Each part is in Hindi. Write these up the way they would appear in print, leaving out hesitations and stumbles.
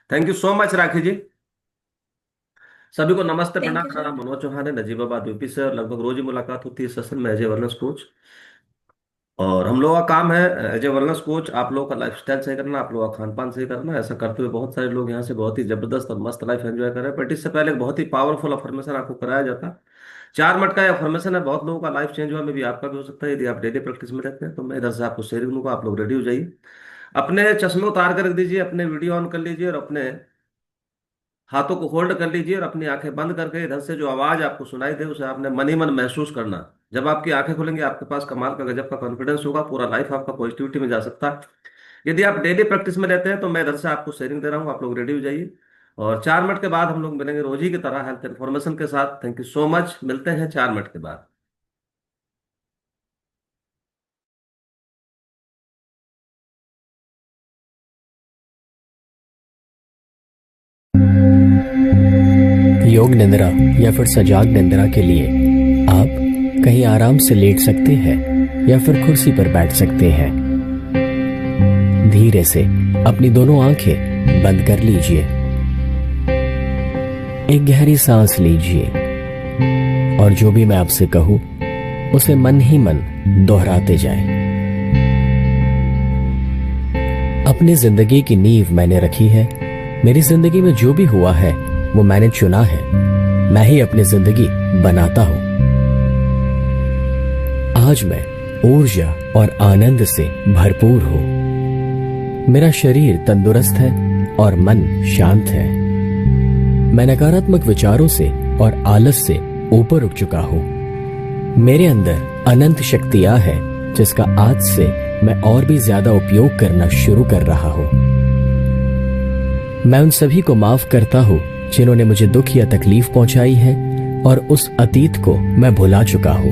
थैंक यू सो मच राखी जी। सभी को नमस्ते प्रणाम। थैंक यू मेरा सर। नाम मनोज चौहान है, नजीबाबाद यूपी से, और लगभग रोज ही मुलाकात होती है इस सेशन में एज ए वेलनेस कोच। और हम लोगों का काम है एज ए वेलनेस कोच आप लोगों का लाइफस्टाइल सही करना, आप लोगों का खान पान सही करना। ऐसा करते हुए बहुत सारे लोग यहाँ से बहुत ही जबरदस्त और मस्त लाइफ एंजॉय कर रहे हैं। बट इससे पहले एक बहुत ही पावरफुल अफर्मेशन आपको कराया जाता है। 4 मिनट का अफर्मेशन है, बहुत लोगों का लाइफ चेंज हुआ, मे भी आपका भी हो सकता है यदि आप डेली प्रैक्टिस में रहते हैं। तो मैं इधर से आपको शेयरिंग दूंगा, आप लोग रेडी हो जाइए। अपने चश्मे उतार कर रख दीजिए, अपने वीडियो ऑन कर लीजिए, और अपने हाथों को होल्ड कर लीजिए, और अपनी आंखें बंद करके इधर से जो आवाज आपको सुनाई दे उसे आपने मन ही मन महसूस करना। जब आपकी आंखें खुलेंगी आपके पास कमाल का गजब का कॉन्फिडेंस होगा, पूरा लाइफ आपका पॉजिटिविटी में जा सकता है। यदि आप डेली प्रैक्टिस में रहते हैं तो मैं इधर से आपको शेयरिंग दे रहा हूँ, आप लोग रेडी हो जाइए। और 4 मिनट के बाद हम लोग मिलेंगे रोज ही की तरह हेल्थ इन्फॉर्मेशन के साथ। थैंक यू सो मच, मिलते हैं 4 मिनट के बाद। योग निद्रा या फिर सजाग निद्रा के लिए आप कहीं आराम से लेट सकते हैं या फिर कुर्सी पर बैठ सकते हैं। धीरे से अपनी दोनों आंखें बंद कर लीजिए। एक गहरी सांस लीजिए और जो भी मैं आपसे कहूं उसे मन ही मन दोहराते जाएं। अपनी जिंदगी की नींव मैंने रखी है। मेरी जिंदगी में जो भी हुआ है वो मैंने चुना है। मैं ही अपनी जिंदगी बनाता हूं। आज मैं ऊर्जा और आनंद से भरपूर हूं। मेरा शरीर तंदुरुस्त है और मन शांत है। मैं नकारात्मक विचारों से और आलस से ऊपर उठ चुका हूं। मेरे अंदर अनंत शक्तियां हैं जिसका आज से मैं और भी ज्यादा उपयोग करना शुरू कर रहा हूं। मैं उन सभी को माफ करता हूं जिन्होंने मुझे दुख या तकलीफ पहुंचाई है, और उस अतीत को मैं भुला चुका हूं।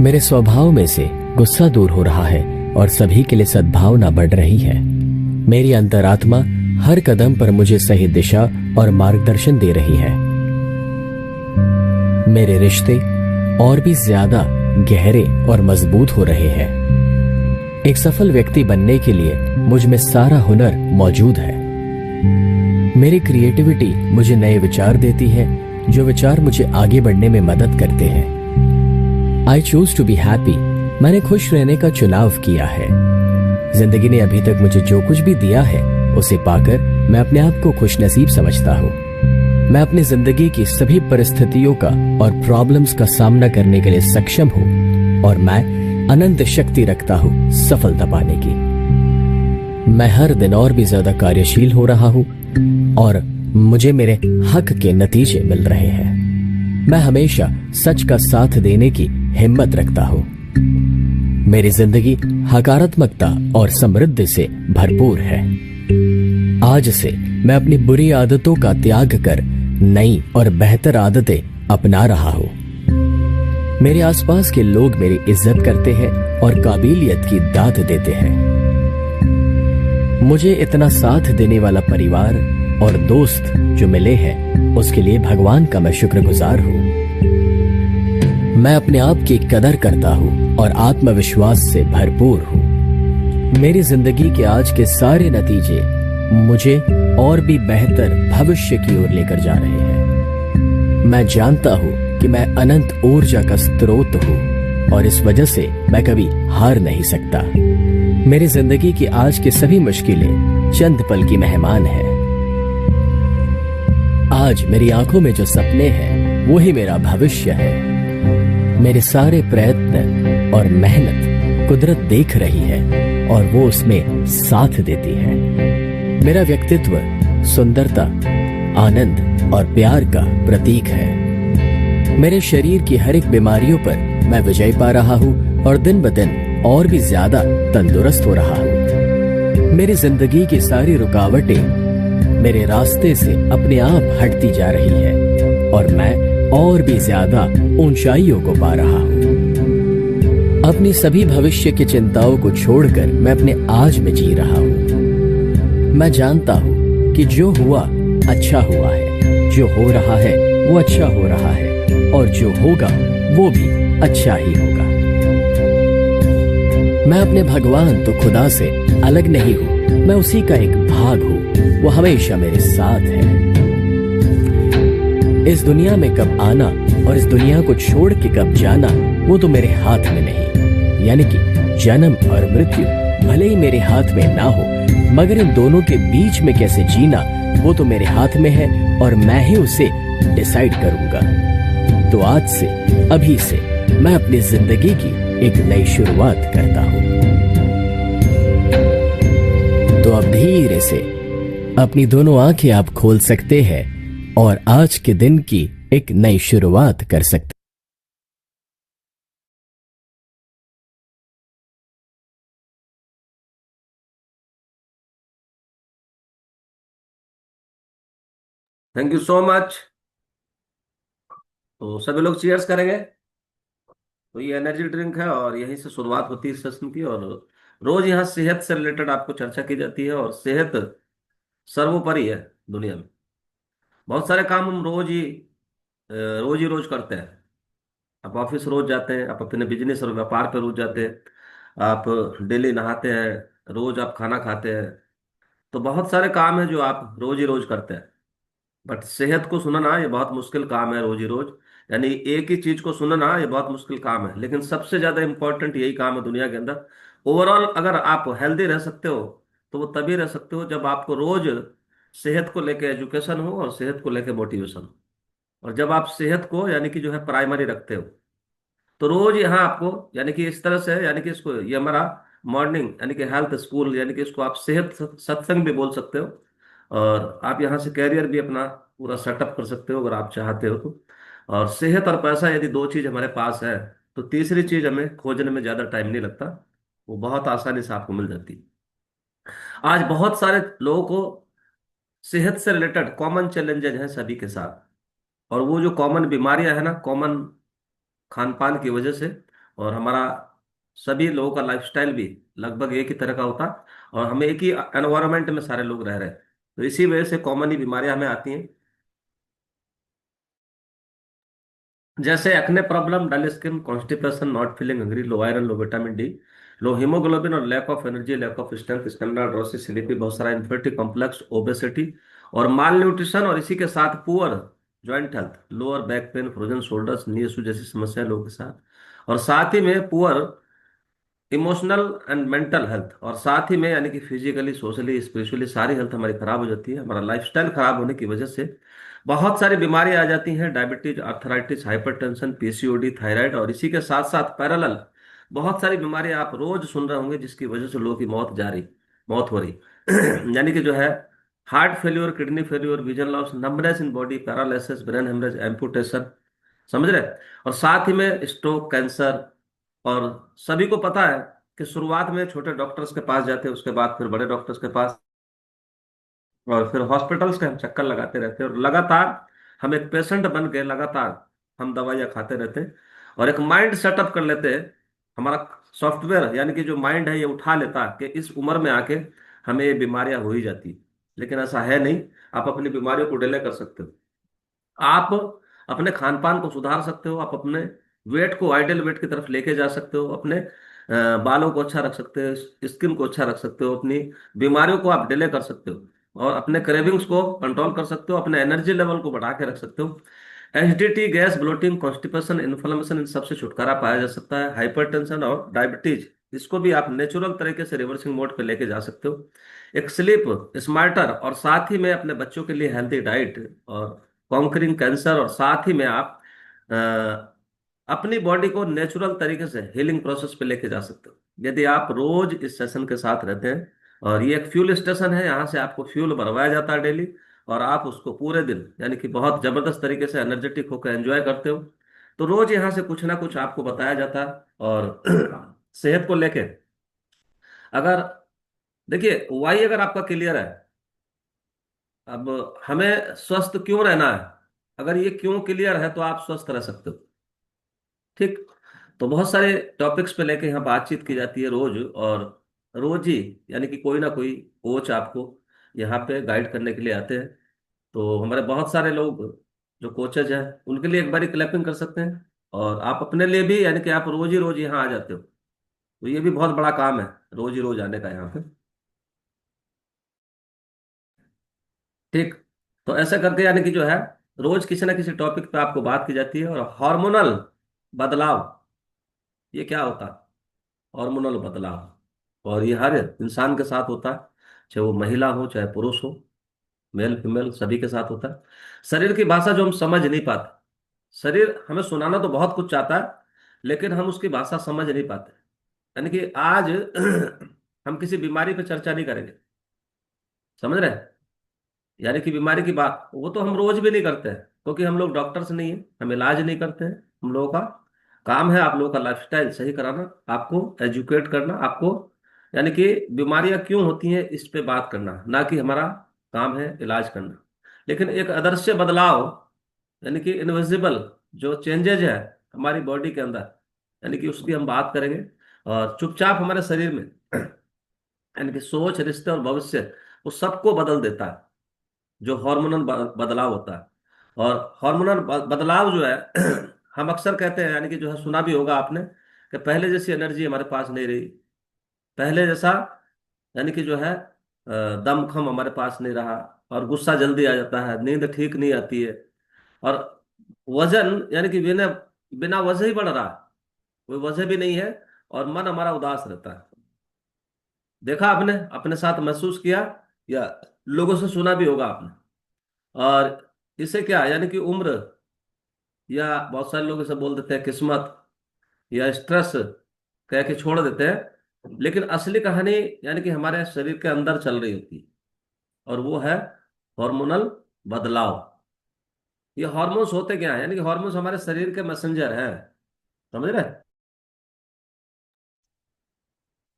मेरे स्वभाव में से गुस्सा दूर हो रहा है और सभी के लिए सद्भावना बढ़ रही है। मेरी अंतरात्मा हर कदम पर मुझे सही दिशा और मार्गदर्शन दे रही है। मेरे रिश्ते और भी ज्यादा गहरे और मजबूत हो रहे हैं। एक सफल व्यक्ति बनने के लिए मुझ में सारा हुनर मौजूद है। मेरी क्रिएटिविटी मुझे नए विचार देती है, जो विचार मुझे आगे बढ़ने में मदद करते हैं। I choose to be happy. मैंने खुश रहने का चुनाव किया है। जिंदगी ने अभी तक मुझे जो कुछ भी दिया है उसे पाकर मैं अपने आप को खुशनसीब समझता हूँ। मैं अपनी जिंदगी की सभी परिस्थितियों का और प्रॉब्लम्स का सामना करने के लिए सक्षम हूँ, और मैं अनंत शक्ति रखता हूँ सफलता पाने की। मैं हर दिन और भी ज्यादा कार्यशील हो रहा हूँ और मुझे मेरे हक के नतीजे मिल रहे हैं। मैं हमेशा सच का साथ देने की हिम्मत रखता हूँ। मेरी जिंदगी सकारात्मकता और समृद्धि से भरपूर है। आज से मैं अपनी बुरी आदतों का त्याग कर नई और बेहतर आदतें अपना रहा हूँ। मेरे आसपास के लोग मेरी इज्जत करते हैं और काबिलियत की दाद देते हैं। मुझे इतना साथ देने वाला परिवार और दोस्त जो मिले हैं उसके लिए भगवान का मैं शुक्रगुजार हूँ। मैं अपने आप की कदर करता हूँ और आत्मविश्वास से भरपूर हूँ। मेरी जिंदगी के आज के सारे नतीजे मुझे और भी बेहतर भविष्य की ओर लेकर जा रहे हैं। मैं जानता हूँ कि मैं अनंत ऊर्जा का स्रोत हूँ और इस वजह से मैं कभी हार नहीं सकता। मेरी जिंदगी की आज की सभी मुश्किलें चंद पल की मेहमान है। आज मेरी आंखों में जो सपने हैं वो ही मेरा भविष्य है। मेरे सारे प्रयत्न और मेहनत कुदरत देख रही है और वो उसमें साथ देती है। मेरा व्यक्तित्व सुंदरता, आनंद और प्यार का प्रतीक है। मेरे शरीर की हर एक बीमारियों पर मैं विजय पा रहा हूँ और दिन ब दिन और भी ज्यादा तंदुरुस्त हो रहा हूँ। मेरी जिंदगी की सारी रुकावटें मेरे रास्ते से अपने आप हटती जा रही है और मैं और भी ज्यादा ऊंचाइयों को पा रहा हूँ। अपनी सभी भविष्य की चिंताओं को छोड़कर मैं अपने आज में जी रहा हूँ। मैं जानता हूँ कि जो हुआ अच्छा हुआ है, जो हो रहा है वो अच्छा हो रहा है, और जो होगा वो भी अच्छा ही होगा। मैं अपने भगवान तो खुदा से अलग नहीं हूँ, मैं उसी का एक भाग हूं, वो हमेशा मेरे साथ है। इस दुनिया में कब आना और इस दुनिया को छोड़ के कब जाना, वो तो मेरे हाथ में नहीं। यानी कि जन्म और मृत्यु भले ही मेरे हाथ में ना हो, मगर इन दोनों के बीच में कैसे जीना, वो तो मेरे हाथ में है और मैं ही उसे डिसाइड करूंगा। तो आज से, अभी से मैं अपनी जिंदगी की एक नई शुरुआत करता हूं। तो अब धीरे से अपनी दोनों आंखें आप खोल सकते हैं और आज के दिन की एक नई शुरुआत कर सकते। Thank you so much. तो सभी लोग चीयर्स करेंगे। तो ये एनर्जी ड्रिंक है और यहीं से शुरुआत होती है इस सेशन की। और रोज यहाँ सेहत से रिलेटेड आपको चर्चा की जाती है, और सेहत सर्वोपरि है दुनिया में। बहुत सारे काम हम रोज ही रोज करते हैं। आप ऑफिस रोज जाते हैं, आप अपने बिजनेस और व्यापार पे रोज जाते हैं, आप डेली नहाते हैं, रोज आप खाना खाते हैं। तो बहुत सारे काम है जो आप रोज ही रोज करते हैं। बट सेहत को सुनना ये बहुत मुश्किल काम है रोज ही रोज। यानी एक ही चीज को सुनना ये बहुत मुश्किल काम है, लेकिन सबसे ज्यादा इंपॉर्टेंट यही काम है दुनिया के अंदर। ओवरऑल अगर आप हेल्दी रह सकते हो तो वो तभी रह सकते हो जब आपको रोज सेहत को लेके एजुकेशन हो और सेहत को लेके मोटिवेशन हो। और जब आप सेहत को यानी कि जो है प्राइमरी रखते हो, तो रोज यहाँ आपको यानी कि इस तरह से, यानी कि इसको ये हमारा मॉर्निंग यानी कि हेल्थ स्कूल, यानी कि इसको आप सेहत सत्संग भी बोल सकते हो। और आप यहाँ से कैरियर भी अपना पूरा सेटअप कर सकते हो अगर आप चाहते हो तो। और सेहत और पैसा यदि दो चीज हमारे पास है, तो तीसरी चीज हमें खोजने में ज्यादा टाइम नहीं लगता, वो बहुत आसानी से आपको मिल जाती है। आज बहुत सारे लोगों को सेहत से रिलेटेड कॉमन चैलेंजेस हैं सभी के साथ। और वो जो कॉमन बीमारियां हैं ना, कॉमन खान पान की वजह से, और हमारा सभी लोगों का लाइफस्टाइल भी लगभग एक ही तरह का होता, और हम एक ही एनवायरनमेंट में सारे लोग रह रहे हैं, तो इसी वजह से कॉमन ही बीमारियां हमें आती हैं। जैसे acne problem, dull skin, constipation, not feeling hungry, low iron, low vitamin D, low haemoglobin और lack of energy, lack of strength, stamina, drowsy, sleepy, बहुत सारा इन्फर्टिलिटी कॉम्प्लेक्स, ओबेसिटी और माल न्यूट्रिशन, और इसी के साथ poor joint health, lower back pain, frozen shoulders, knee issue जैसी समस्याएं लोगों के साथ। और साथ ही में poor emotional and mental health, और साथ ही में यानी कि फिजिकली, सोशली, स्पिरिचुअली सारी हेल्थ हमारी खराब हो जाती है। हमारा लाइफस्टाइल खराब होने की वजह से बहुत सारी बीमारियां आ जाती हैं, diabetes, arthritis, hypertension, PCOD, thyroid, और इसी के साथ साथ पैरेलल बहुत सारी बीमारियां आप रोज सुन रहे होंगे जिसकी वजह से लोगों की मौत हो रही यानी कि जो है heart failure, kidney failure, vision loss, numbness in body, paralysis, brain haemorrhage, amputation, समझ रहे। और साथ ही में स्ट्रोक, कैंसर। और सभी को पता है कि शुरुआत में छोटे डॉक्टर्स के पास जाते हैं, उसके बाद फिर बड़े डॉक्टर्स के पास, और फिर हॉस्पिटल्स के हम चक्कर लगाते रहते हैं, और लगातार हम एक पेशेंट बन के लगातार हम दवाइयाँ खाते रहते हैं। और एक माइंड सेटअप कर लेते हैं, हमारा सॉफ्टवेयर यानी कि जो माइंड है ये उठा लेता है कि इस उम्र में आके हमें ये बीमारियां हो ही जाती। लेकिन ऐसा है नहीं। आप अपनी बीमारियों को डिले कर सकते हो। आप अपने खान पान को सुधार सकते हो, आप अपने वेट को आइडियल वेट की तरफ लेके जा सकते हो, अपने बालों को अच्छा रख सकते हो, स्किन को अच्छा रख सकते हो, अपनी बीमारियों को आप डिले कर सकते हो, और अपने क्रेविंग्स को कंट्रोल कर सकते हो, अपने एनर्जी लेवल को बढ़ा के रख सकते हो। Acidity, gas, bloating, constipation, inflammation, इन सबसे छुटकारा पाया जा सकता है। हाइपरटेंशन और डायबिटीज, इसको भी आप नेचुरल तरीके से रिवर्सिंग मोड पे लेके जा सकते हो। एक स्लीप स्मार्टर, और साथ ही में अपने बच्चों के लिए हेल्थी डाइट, और कॉन्करिंग कैंसर, और साथ ही में आप अपनी बॉडी को नेचुरल तरीके से हीलिंग प्रोसेस पे लेके जा सकते हो यदि आप रोज इस सेशन के साथ रहते हैं। और ये एक फ्यूल स्टेशन है, यहाँ से आपको फ्यूल भरवाया जाता है डेली, और आप उसको पूरे दिन यानी कि बहुत जबरदस्त तरीके से एनर्जेटिक होकर एंजॉय करते हो। तो रोज यहाँ से कुछ ना कुछ आपको बताया जाता है। और सेहत को लेके अगर देखिए, वाई अगर आपका क्लियर है, अब हमें स्वस्थ क्यों रहना है, अगर ये क्यों क्लियर है तो आप स्वस्थ रह सकते हो। ठीक। तो बहुत सारे टॉपिक्स पे लेके यहाँ बातचीत की जाती है रोज, और रोज ही यानी कि कोई ना कोई कोच आपको यहाँ पे गाइड करने के लिए आते हैं। तो हमारे बहुत सारे लोग जो कोचेज हैं उनके लिए एक बारी क्लैपिंग कर सकते हैं, और आप अपने लिए भी, यानी कि आप रोज ही यहाँ आ जाते हो, तो ये भी बहुत बड़ा काम है रोज ही रोज आने का यहाँ पे। ठीक। तो ऐसा करके यानी कि जो है रोज किसी ना किसी टॉपिक पे आपको बात की जाती है। और हार्मोनल बदलाव, ये क्या होता है? हार्मोनल बदलाव, और ये हर इंसान के साथ होता है, चाहे वो महिला हो चाहे पुरुष हो, मेल फीमेल सभी के साथ होता है। शरीर की भाषा जो हम समझ नहीं पाते, शरीर हमें सुनाना तो बहुत कुछ चाहता है, लेकिन हम उसकी भाषा समझ नहीं पाते। यानी कि आज हम किसी बीमारी पे चर्चा नहीं करेंगे, समझ रहे हैं? यानी कि बीमारी की बात वो तो हम रोज भी नहीं करते हैं, क्योंकि हम लोग डॉक्टर्स नहीं है, हम इलाज नहीं करते हैं। हम लोगों का काम है आप लोगों का लाइफस्टाइल सही कराना, आपको एजुकेट करना, आपको यानी कि बीमारियां क्यों होती हैं इस पे बात करना, ना कि हमारा काम है इलाज करना। लेकिन एक अदृश्य बदलाव, यानी कि इनविजिबल जो चेंजेज है हमारी बॉडी के अंदर, यानी कि उसकी हम बात करेंगे। और चुपचाप हमारे शरीर में यानी कि सोच, रिश्ते और भविष्य, वो सबको बदल देता है, जो हार्मोनल बदलाव होता है। और हार्मोनल बदलाव जो है हम अक्सर कहते हैं, यानी कि जो है सुना भी होगा आपने, कि पहले जैसी एनर्जी हमारे पास नहीं रही, पहले जैसा यानी कि जो है दमखम हमारे पास नहीं रहा, और गुस्सा जल्दी आ जाता है, नींद ठीक नहीं आती है, और वजन यानी कि बिना बिना वजह ही बढ़ रहा है, कोई वजह भी नहीं है, और मन हमारा उदास रहता है। देखा आपने, अपने साथ महसूस किया, या लोगों से सुना भी होगा आपने। और इससे क्या यानी कि उम्र, या बहुत सारे लोग इसे बोल देते हैं किस्मत, या स्ट्रेस कह के छोड़ देते हैं, लेकिन असली कहानी यानी कि हमारे शरीर के अंदर चल रही होती है, और वो है हार्मोनल बदलाव। ये हार्मोन्स होते क्या है? यानी कि हार्मोन्स हमारे शरीर के मैसेंजर हैं, समझ रहे?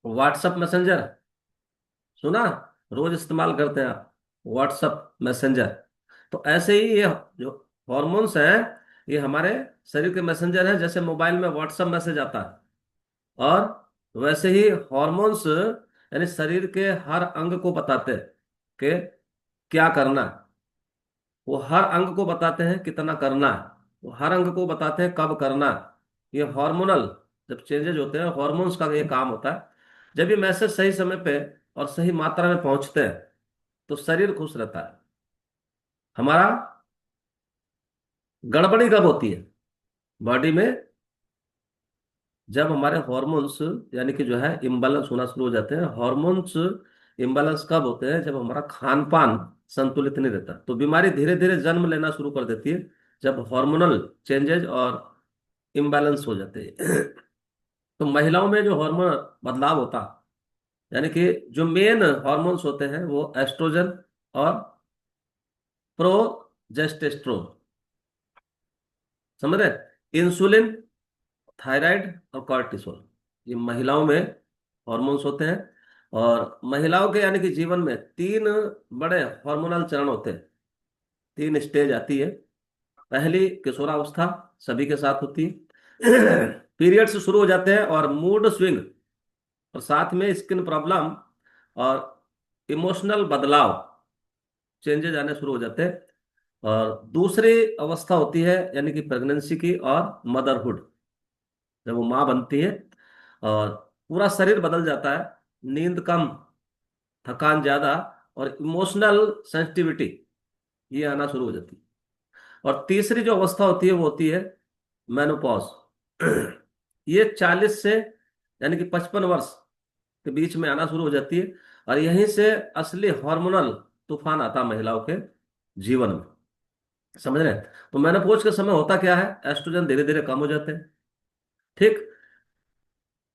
व्हाट्सएप मैसेंजर सुना, रोज इस्तेमाल करते हैं आप, व्हाट्सएप मैसेंजर। तो ऐसे ही ये जो हॉर्मोन्स हैं, ये हमारे शरीर के मैसेंजर हैं। जैसे मोबाइल में व्हाट्सएप मैसेज आता है, और वैसे ही हॉर्मोन्स यानी शरीर के हर अंग को बताते हैं कि क्या करना है। वो हर अंग को बताते हैं कितना करना है, वो हर अंग को बताते हैं कब करना है। ये हार्मोनल जब चेंजेज होते हैं, हॉर्मोन्स का ये काम होता है। जब ये मैसेज सही समय पे और सही मात्रा में पहुंचते हैं, तो शरीर खुश रहता है हमारा। गड़बड़ी कब होती है बॉडी में? जब हमारे हॉर्मोन्स यानी कि जो है इम्बैलेंस होना शुरू हो जाते हैं। हॉर्मोन्स इम्बैलेंस कब होते हैं? जब हमारा खान पान संतुलित नहीं रहता, तो बीमारी धीरे धीरे जन्म लेना शुरू कर देती है, जब हार्मोनल चेंजेज और इम्बैलेंस हो जाते हैं। तो महिलाओं में जो हार्मोन बदलाव होता, यानी कि जो मेन हार्मोन्स होते हैं वो एस्ट्रोजन और प्रोजेस्टेस्ट्रोन, समझ रहे? इंसुलिन, थायराइड और कॉर्टिसोल, ये महिलाओं में हॉर्मोन्स होते हैं। और महिलाओं के यानी कि जीवन में तीन बड़े हार्मोनल चरण होते हैं, तीन स्टेज आती है। पहली किशोरावस्था, सभी के साथ होती है। पीरियड्स शुरू हो जाते हैं, और मूड स्विंग, और साथ में स्किन प्रॉब्लम और इमोशनल बदलाव, चेंजेज आने शुरू हो जाते हैं। और दूसरी अवस्था होती है यानी कि प्रेगनेंसी की और मदरहुड, जब वो माँ बनती है, और पूरा शरीर बदल जाता है, नींद कम, थकान ज्यादा, और इमोशनल सेंसिटिविटी ये आना शुरू हो जाती है। और तीसरी जो अवस्था होती है वो होती है मेनोपॉज। ये 40 से यानी कि 55 वर्ष के बीच में आना शुरू हो जाती है, और यहीं से असली हार्मोनल तूफान आता है महिलाओं के जीवन में, समझ रहे हैं? तो मेनोपॉज के समय होता क्या है, एस्ट्रोजन धीरे धीरे कम हो जाते हैं, ठीक।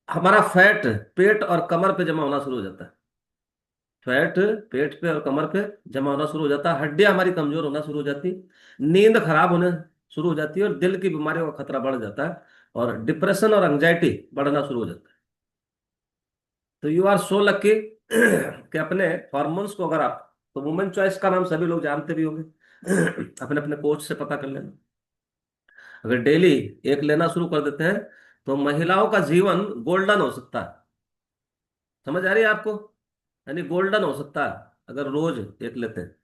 हमारा फैट पेट और कमर पे जमा होना शुरू हो जाता है, फैट पेट पे और कमर पे जमा होना शुरू हो जाता है, हड्डियां हमारी कमजोर होना शुरू हो जाती है, नींद खराब होने शुरू हो जाती है, और दिल की बीमारियों का खतरा बढ़ जाता है, और डिप्रेशन और एंजाइटी बढ़ना शुरू हो जाता है। तो यू आर सो लकी कि अपने हॉर्मोन्स को, अगर आप, तो वुमेन चॉइस का नाम सभी लोग जानते भी होंगे। अपने अपने कोच से पता कर लेना। अगर डेली एक लेना शुरू कर देते हैं, तो महिलाओं का जीवन गोल्डन हो सकता है। समझ आ रही है आपको? यानी गोल्डन हो सकता है अगर रोज एक लेते हैं।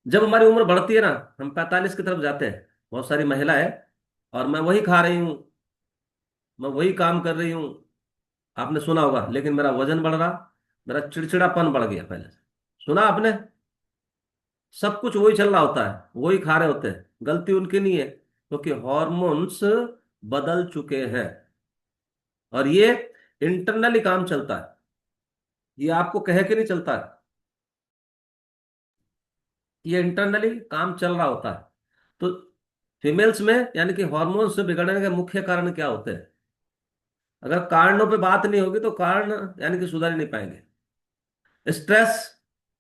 जब हमारी उम्र बढ़ती है ना, हम 45 की तरफ जाते हैं, बहुत सारी महिलाएं, और मैं वही खा रही हूँ, मैं वही काम कर रही हूँ, आपने सुना होगा, लेकिन मेरा वजन बढ़ रहा, मेरा चिड़चिड़ापन बढ़ गया पहले से, सुना आपने? सब कुछ वही चल रहा होता है, वही खा रहे होते हैं, गलती उनकी नहीं है, क्योंकि हॉर्मोन्स बदल चुके हैं। और ये इंटरनली काम चलता है, ये आपको कह के नहीं चलता है, ये इंटरनली काम चल रहा होता है। तो फीमेल्स में यानी कि हार्मोन्स बिगड़ने के मुख्य कारण क्या होते हैं? अगर कारणों पे बात नहीं होगी तो कारण यानी कि सुधर ही नहीं पाएंगे। स्ट्रेस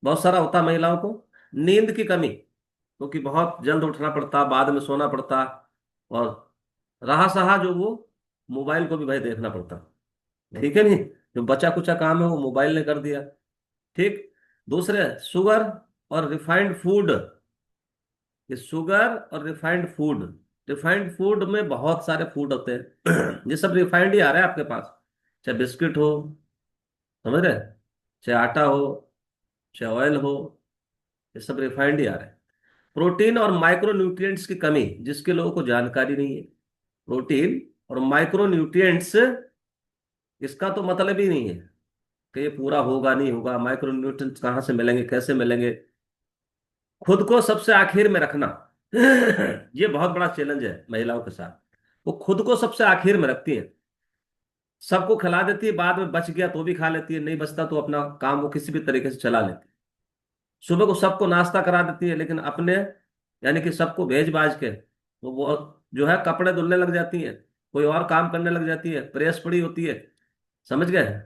बहुत सारा होता है महिलाओं को, नींद की कमी, क्योंकि बहुत जल्द उठना पड़ता, बाद में सोना पड़ता, और रहा सहा जो वो मोबाइल को भी भाई देखना पड़ता। ठीक है नहीं, जो बचा कुचा काम है वो मोबाइल ने कर दिया। ठीक। दूसरे, शुगर और रिफाइंड फूड। ये शुगर और रिफाइंड फूड, रिफाइंड फूड में बहुत सारे फूड होते हैं ये सब रिफाइंड ही आ रहा है आपके पास, चाहे बिस्किट हो, समझ रहे, चाहे आटा हो, चाहे ऑयल हो, ये सब रिफाइंड ही आ रहा है। प्रोटीन और माइक्रो न्यूट्रिएंट्स की कमी, जिसके लोगों को जानकारी नहीं है। प्रोटीन और माइक्रो न्यूट्रिएंट्स, इसका तो मतलब ही नहीं है कि ये पूरा होगा नहीं होगा, माइक्रो न्यूट्रिएंट्स कहाँ से मिलेंगे, कैसे मिलेंगे। खुद को सबसे आखिर में रखना ये बहुत बड़ा चैलेंज है महिलाओं के साथ। वो खुद को सबसे आखिर में रखती है, सबको खिला देती है, बाद में बच गया तो भी खा लेती है, नहीं बचता तो अपना काम वो किसी भी तरीके से चला लेती है। सुबह को सबको नाश्ता करा देती है, लेकिन अपने यानी कि सबको भेज बाज के वो जो है कपड़े धुलने लग जाती है, कोई और काम करने लग जाती है, प्रेस पड़ी होती है। समझ गए।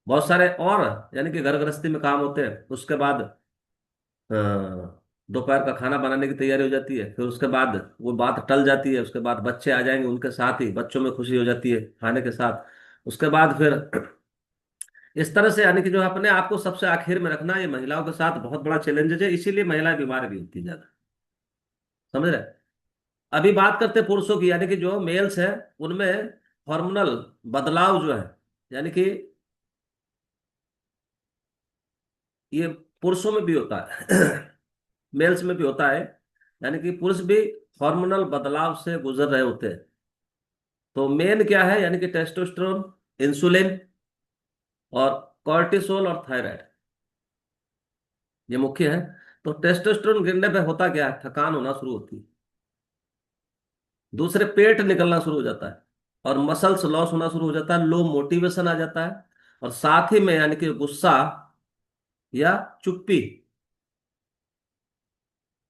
बहुत सारे और यानी कि घर गृहस्थी में काम होते हैं, उसके बाद अ, दोपहर का खाना बनाने की तैयारी हो जाती है, फिर उसके बाद वो बात टल जाती है, उसके बाद बच्चे आ जाएंगे, उनके साथ ही बच्चों में खुशी हो जाती है खाने के साथ। उसके बाद फिर इस तरह से यानी कि जो है अपने आप को सबसे आखिर में रखना, ये महिलाओं के साथ बहुत बड़ा चैलेंज है, इसीलिए महिलाएं बीमार भी होती है ज्यादा। समझ रहे। अभी बात करते हैं पुरुषों की, यानी कि जो मेल्स है उनमें हार्मोनल बदलाव जो है, यानी कि ये पुरुषों में भी होता है मेल्स में भी होता है, यानी कि पुरुष भी हार्मोनल बदलाव से गुजर रहे होते हैं। तो मेन क्या है, यानी कि टेस्टोस्टेरोन, इंसुलिन और कॉर्टिसोल और थायराइड, ये मुख्य है। तो टेस्टोस्टेरोन गिरने पे होता क्या है, थकान होना शुरू होती है। दूसरे, पेट निकलना शुरू हो जाता है, और मसल्स लॉस होना शुरू हो जाता है, लो मोटिवेशन आ जाता है, और साथ ही में यानी कि गुस्सा या चुप्पी,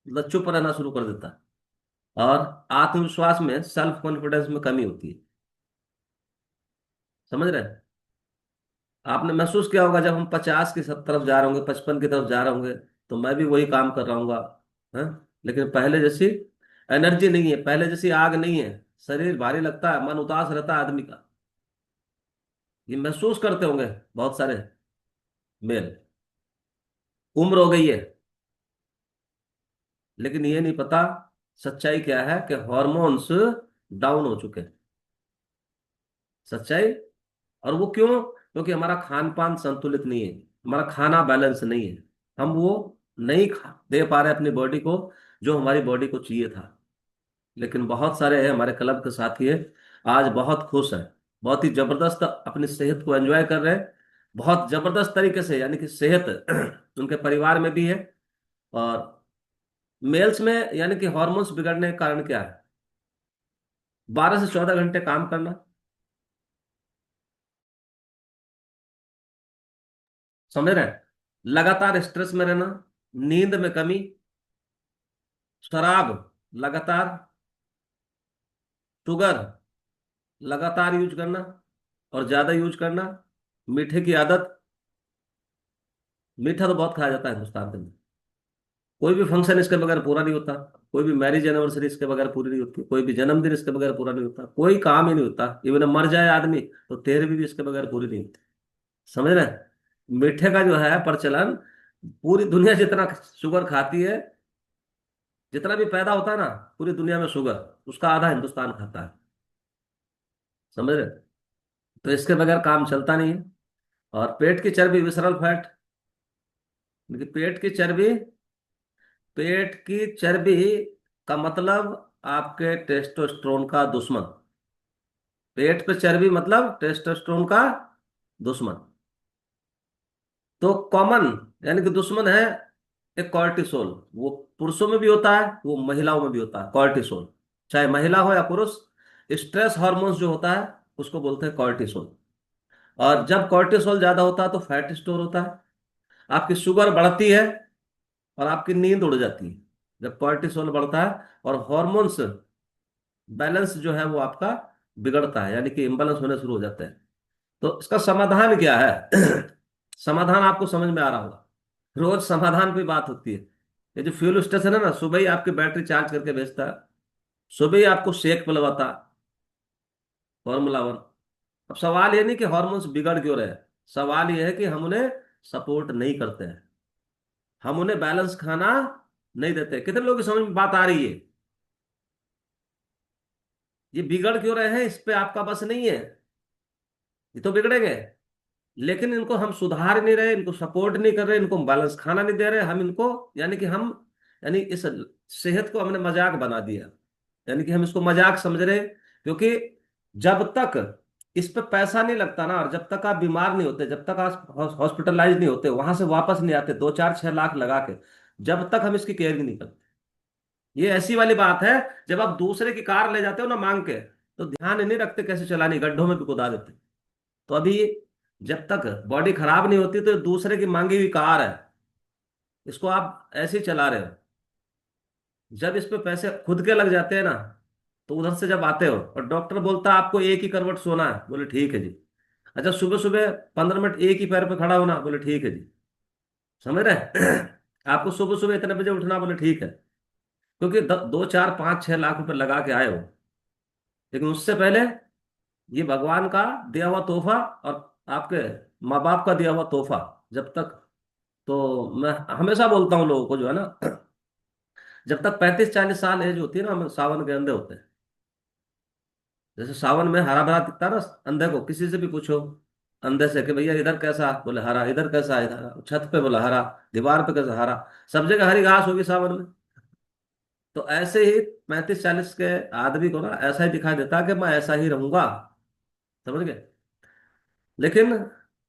मतलब चुप रहना शुरू कर देता है, और आत्मविश्वास में, सेल्फ कॉन्फिडेंस में कमी होती है। समझ रहे हैं। आपने महसूस किया होगा जब हम 50 की तरफ जा रहे होंगे, 55 की तरफ जा रहे होंगे, तो मैं भी वही काम कर रहा हूँगा, हाँ, लेकिन पहले जैसी एनर्जी नहीं है, पहले जैसी आग नहीं है, शरीर भारी लगता है, मन उदास रहता है आदमी का। ये महसूस करते होंगे बहुत सारे मेल। उम्र हो गई है, लेकिन ये नहीं पता सच्चाई क्या है कि हार्मोन्स डाउन हो चुके हैं। सच्चाई। और वो क्यों? क्योंकि हमारा खान पान संतुलित नहीं है, हमारा खाना बैलेंस नहीं है, हम वो नहीं दे पा रहे अपनी बॉडी को जो हमारी बॉडी को चाहिए था। लेकिन बहुत सारे हैं हमारे क्लब के साथी है, आज बहुत खुश है, बहुत ही जबरदस्त अपनी सेहत को एंजॉय कर रहे हैं, बहुत जबरदस्त तरीके से, यानी कि सेहत उनके परिवार में भी है। और मेल्स में यानी कि हॉर्मोन्स बिगड़ने का कारण क्या है? 12 से 14 घंटे काम करना, समझ रहे हैं, लगातार स्ट्रेस में रहना, नींद में कमी, शराब लगातार, शुगर लगातार यूज करना और ज्यादा यूज करना, मीठे की आदत, मीठा तो बहुत खाया जाता है हिंदुस्तान के अंदर, कोई भी फंक्शन इसके बगैर पूरा नहीं होता, कोई भी मैरिज एनिवर्सरी इसके बगैर पूरी नहीं होती, कोई भी जन्मदिन इसके बगैर पूरा नहीं होता, कोई काम ही नहीं होता, इवन मर जाए आदमी तो तेरहवीं भी इसके बगैर पूरी नहीं होती। समझ रहे हैं? मीठे का जो है प्रचलन, पूरी दुनिया जितना शुगर खाती है, जितना भी पैदा होता है ना पूरी दुनिया में शुगर, उसका आधा हिंदुस्तान खाता है। समझ रहे? तो इसके बगैर काम चलता नहीं है। और पेट की चर्बी, विसरल फैट, क्योंकि पेट की चर्बी का मतलब आपके टेस्टोस्टेरोन का दुश्मन। पेट पे चर्बी मतलब टेस्टोस्टेरोन का दुश्मन। तो कॉमन यानी कि दुश्मन है एक कॉर्टिसोल, वो पुरुषों में भी होता है, वो महिलाओं में भी होता है कॉर्टिसोल, चाहे महिला हो या पुरुष। स्ट्रेस हार्मोन्स जो होता है उसको बोलते हैं कॉर्टिसोल। और जब कॉर्टिसोल ज्यादा होता है तो फैट स्टोर होता है, आपकी शुगर बढ़ती है और आपकी नींद उड़ जाती है जब कॉर्टिसोल बढ़ता है। और हॉर्मोन्स बैलेंस जो है वो आपका बिगड़ता है, यानी कि इम्बैलेंस होने शुरू हो जाते हैं। तो इसका समाधान क्या है? समाधान आपको समझ में आ रहा होगा, रोज समाधान पे बात होती है। ये जो फ्यूल स्टेशन है ना, सुबह ही आपकी बैटरी चार्ज करके भेजता है, सुबह ही आपको शेक पिलवाता है, फॉर्मूला वन। अब सवाल ये नहीं कि हॉर्मोन्स बिगड़ क्यों रहे हैं, सवाल ये है कि हम उन्हें सपोर्ट नहीं करते हैं, हम उन्हें बैलेंस खाना नहीं देते। कितने लोगों की समझ में बात आ रही है? ये बिगड़ क्यों रहे हैं इस पे आपका बस नहीं है, ये तो बिगड़ेंगे, लेकिन इनको हम सुधार नहीं रहे, इनको सपोर्ट नहीं कर रहे, इनको बैलेंस खाना नहीं दे रहे हम इनको, यानी कि हम, यानी इस सेहत को हमने मजाक बना दिया, यानी कि हम इसको मजाक समझ रहे हैं। क्योंकि जब तक इस पे पैसा नहीं लगता ना, और जब तक आप बीमार नहीं होते, जब तक आप हॉस्पिटलाइज नहीं होते, वहां से वापस नहीं आते 2 4 6 लाख लगा के, जब तक हम इसकी केयर नहीं करते। ये ऐसी वाली बात है, जब आप दूसरे की कार ले जाते हो ना मांग के, तो ध्यान नहीं रखते कैसे चलानी, गड्ढों में भी कुदा देते। तो अभी जब तक बॉडी खराब नहीं होती तो दूसरे की मांगी हुई कार है, इसको आप ऐसे ही चला रहे हो। जब इस पे पैसे खुद के लग जाते हैं ना, तो उधर से जब आते हो और डॉक्टर बोलता है आपको एक ही करवट सोना है, बोले ठीक है जी। अच्छा, सुबह सुबह 15 मिनट एक ही पैर पे खड़ा होना, बोले ठीक है जी। समझ रहे? आपको सुबह सुबह इतने बजे उठना, बोले ठीक है। क्योंकि 2 4 5 6 लाख रुपए लगा के आए हो, लेकिन उससे पहले ये भगवान का दिया हुआ तोहफा और आपके माँ बाप का दिया हुआ तोहफा, जब तक, तो मैं हमेशा बोलता हूँ लोगों को जो है ना, जब तक 35 40 साल एज होती है ना, हम सावन के अंधे होते हैं। जैसे सावन में हरा भरा दिखता है ना, अंधे को किसी से भी पूछो अंधे से कि भैया इधर कैसा, बोले हरा, इधर कैसा, इधर हरा। छत पे बोला हरा, दीवार पे कैसा, हरा। सब जगह हरी घास होगी सावन में। तो ऐसे ही 35 40 के आदमी को ना ऐसा ही दिखाई देता है कि मैं ऐसा ही रहूंगा। समझ गए? लेकिन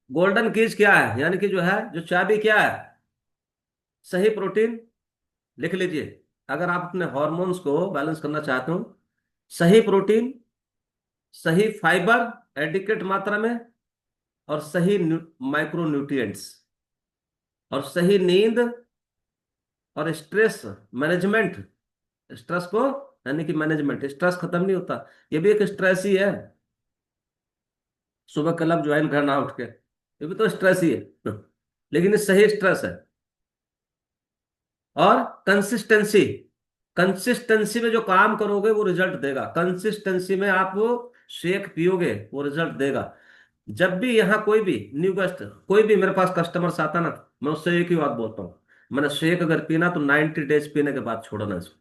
गोल्डन कीज क्या है, यानी कि जो है, जो चाबी क्या है? सही प्रोटीन। लिख लीजिए, अगर आप अपने हॉर्मोन्स को बैलेंस करना चाहते हो, सही प्रोटीन, सही फाइबर एडिक्वेट मात्रा में, और सही माइक्रो न्यूट्रिएंट्स, और सही नींद, और स्ट्रेस मैनेजमेंट। स्ट्रेस को, यानी कि मैनेजमेंट, स्ट्रेस खत्म नहीं होता, ये भी एक स्ट्रेस ही है। सुबह क्लब ज्वाइन करना उठ के, ये भी तो स्ट्रेस ही है, लेकिन ये सही स्ट्रेस है। और कंसिस्टेंसी, कंसिस्टेंसी में जो काम करोगे वो रिजल्ट देगा। कंसिस्टेंसी में आप वो शेक पियोगे वो रिजल्ट देगा। जब भी यहाँ कोई भी न्यू गेस्ट, कोई भी मेरे पास कस्टमर्स आता ना, मैं उससे एक ही बात बोलता हूँ, मैंने शेक अगर पीना तो 90 डेज पीने के बाद छोड़ना इसको।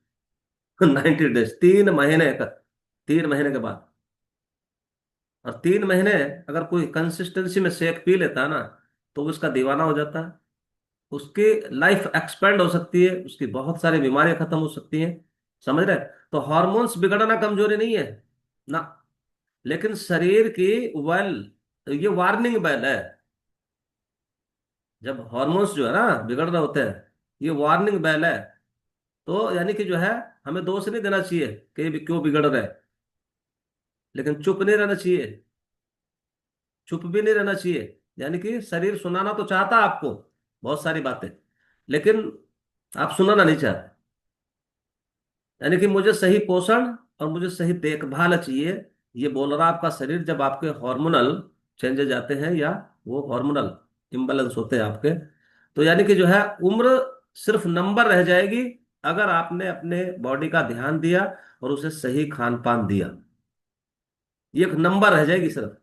90 डेज, 3 महीने का, 3 महीने के बाद। और 3 महीने अगर कोई कंसिस्टेंसी में शेक पी लेता है ना, तो वो उसका दीवाना हो जाता है। उसकी लाइफ एक्सपेंड हो सकती है, उसकी बहुत सारी बीमारियां खत्म हो सकती हैं। समझ रहे? तो हॉर्मोन्स बिगड़ना कमजोरी नहीं है ना, लेकिन शरीर की वेल, ये वार्निंग बेल है। जब हॉर्मोन्स जो है ना बिगड़ रहे होते हैं, ये वार्निंग बेल है। तो यानी कि जो है, हमें दोष नहीं देना चाहिए कि ये क्यों बिगड़ रहे हैं, लेकिन चुप नहीं रहना चाहिए, चुप भी नहीं रहना चाहिए। यानी कि शरीर सुनाना तो चाहता है आपको बहुत सारी बातें, लेकिन आप सुनाना नहीं चाहते। यानी कि मुझे सही पोषण और मुझे सही देखभाल चाहिए, ये बोल रहा आपका शरीर, जब आपके हार्मोनल चेंजेस आते हैं या वो हार्मोनल इम्बैलेंस होते हैं आपके। तो यानी कि जो है, उम्र सिर्फ नंबर रह जाएगी अगर आपने अपने बॉडी का ध्यान दिया और उसे सही खान पान दिया। ये एक नंबर रह जाएगी सिर्फ।